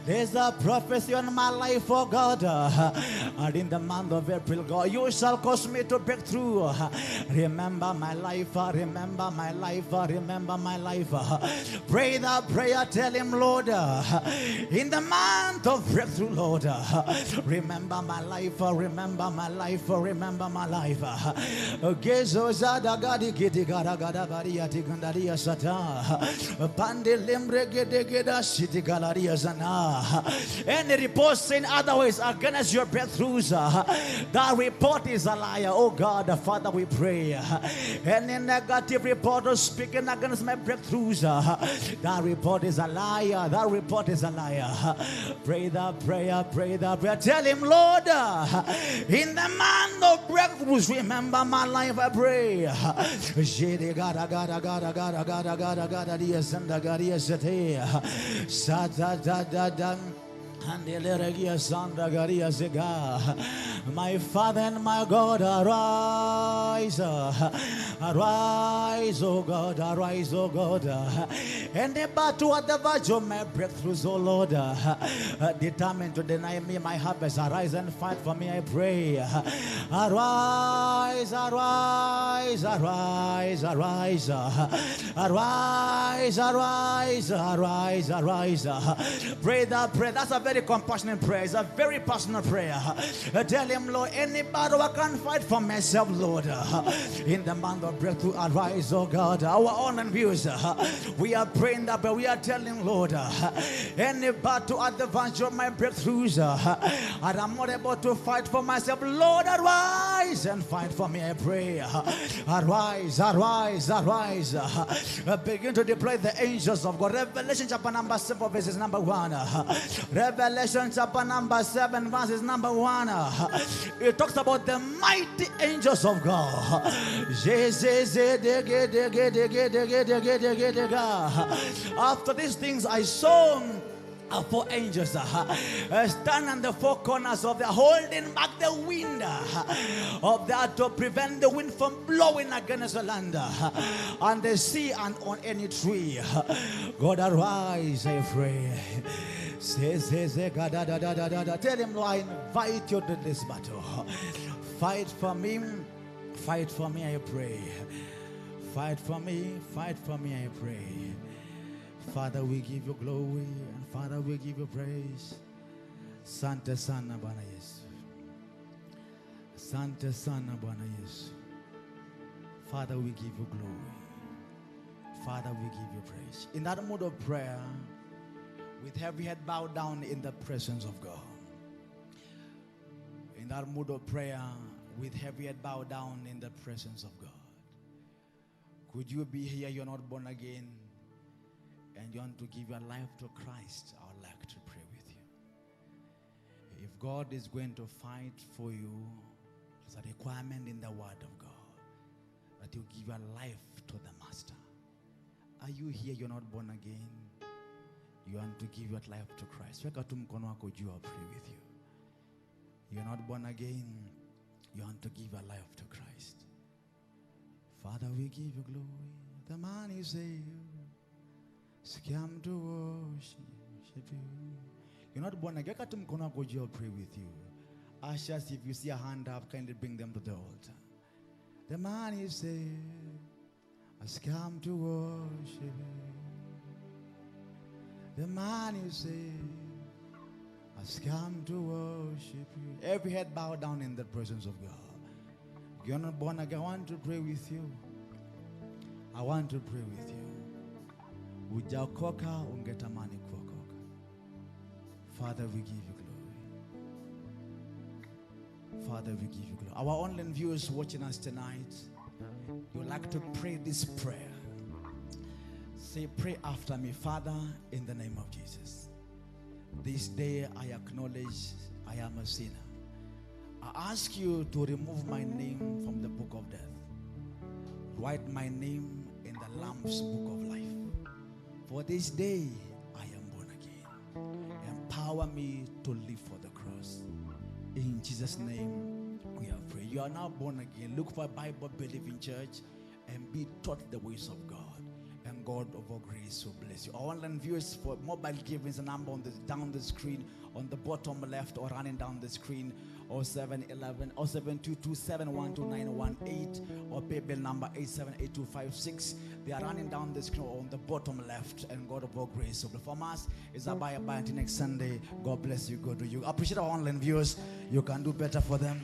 there's a prophecy on my life, oh God. And in the month of April, God, you shall cause me to break through. Remember my life, remember my life, remember my life. Pray that prayer, tell him, Lord, in the month of breakthrough, Lord, remember my life, remember my life, remember my life. Gezo zada gadi gidi gada gada gadi ati gandaria sata. Pande lembre gede geda city galaria zana. Any report saying otherwise against your breakthroughs, that report is a liar. Oh God, Father, we pray. Any negative report speaking against my breakthroughs, that report is a liar. That report is a liar. Pray that prayer, pray that prayer. Tell him, Lord, in the month of breakthroughs, remember my life, I pray. My Father and my God, arise, arise, oh God, arise, oh God. And the battle at the verge of my breakthroughs, oh Lord, determined to deny me my harvest, arise and fight for me, I pray. Arise, arise, arise, arise, arise, arise, arise, arise. Pray that prayer. That's a very compassionate prayer. It's a very personal prayer. Tell him, Lord, any battle I can fight for myself, Lord. In the month of breakthrough, arise, oh God. Our own views, we are praying that, but we are telling, Lord, any battle at the verge of my breakthroughs, and I'm not able to fight for myself, Lord, arise and fight for me, I pray. Arise, arise, arise. Begin to deploy the angels of God. Revelation chapter number 7, verses number 1. Revelation chapter number 7, verses number 1. It talks about the mighty angels of God. After these things I saw 4 angels stand on the 4 corners of the, holding back the wind of that to prevent the wind from blowing against the land on the sea and on any tree. God, arise, I pray. Tell him, Lord, I invite you to this battle. Fight for me, I pray. Fight for me, I pray. Father, we give you glory, and Father, we give you praise. Santa Sana Bwana Yesu. Santa Sana Bwana Yesu. Father, we give you glory. Father, we give you praise. In that mood of prayer, with heavy head bowed down in the presence of God. In that mood of prayer, with heavy head bowed down in the presence of God. Could you be here, you're not born again, and you want to give your life to Christ? I would like to pray with you. If God is going to fight for you, it's a requirement in the Word of God that you give your life to the Master. Are you here, you're not born again? You want to give your life to Christ? I'll pray with you. You're not born again. You want to give your life to Christ. Father, we give you glory. The man is saved. Scam to worship you. You're not born again. I'll pray with you. Ushers, if you see a hand up, kindly bring them to the altar. The man is saved. Scam to worship you. The man is saved has come to worship you. Every head bowed down in the presence of God. You're not born again. I want to pray with you. I want to pray with you. Ujaokoka ungetamani kuokoka. Father, we give you glory. Father, we give you glory. Our online viewers watching us tonight, you'd like to pray this prayer. Say, pray after me. Father, in the name of Jesus. This day I acknowledge I am a sinner. I ask you to remove my name from the book of death. Write my name in the Lamb's book of life. For this day I am born again. Empower me to live for the cross. In Jesus' name we have prayed. You are now born again. Look for a Bible-believing church and be taught the ways of God. And and God of all grace will bless you. Our online viewers, for mobile giving is a number on the down the screen, on the bottom left or running down the screen, 0711 0722712918 or paybill number 878256. They are running down the screen on the bottom left, and God of all grace will bless. From us is bye until next Sunday. God bless you. God do you. Appreciate our online viewers. You can do better for them.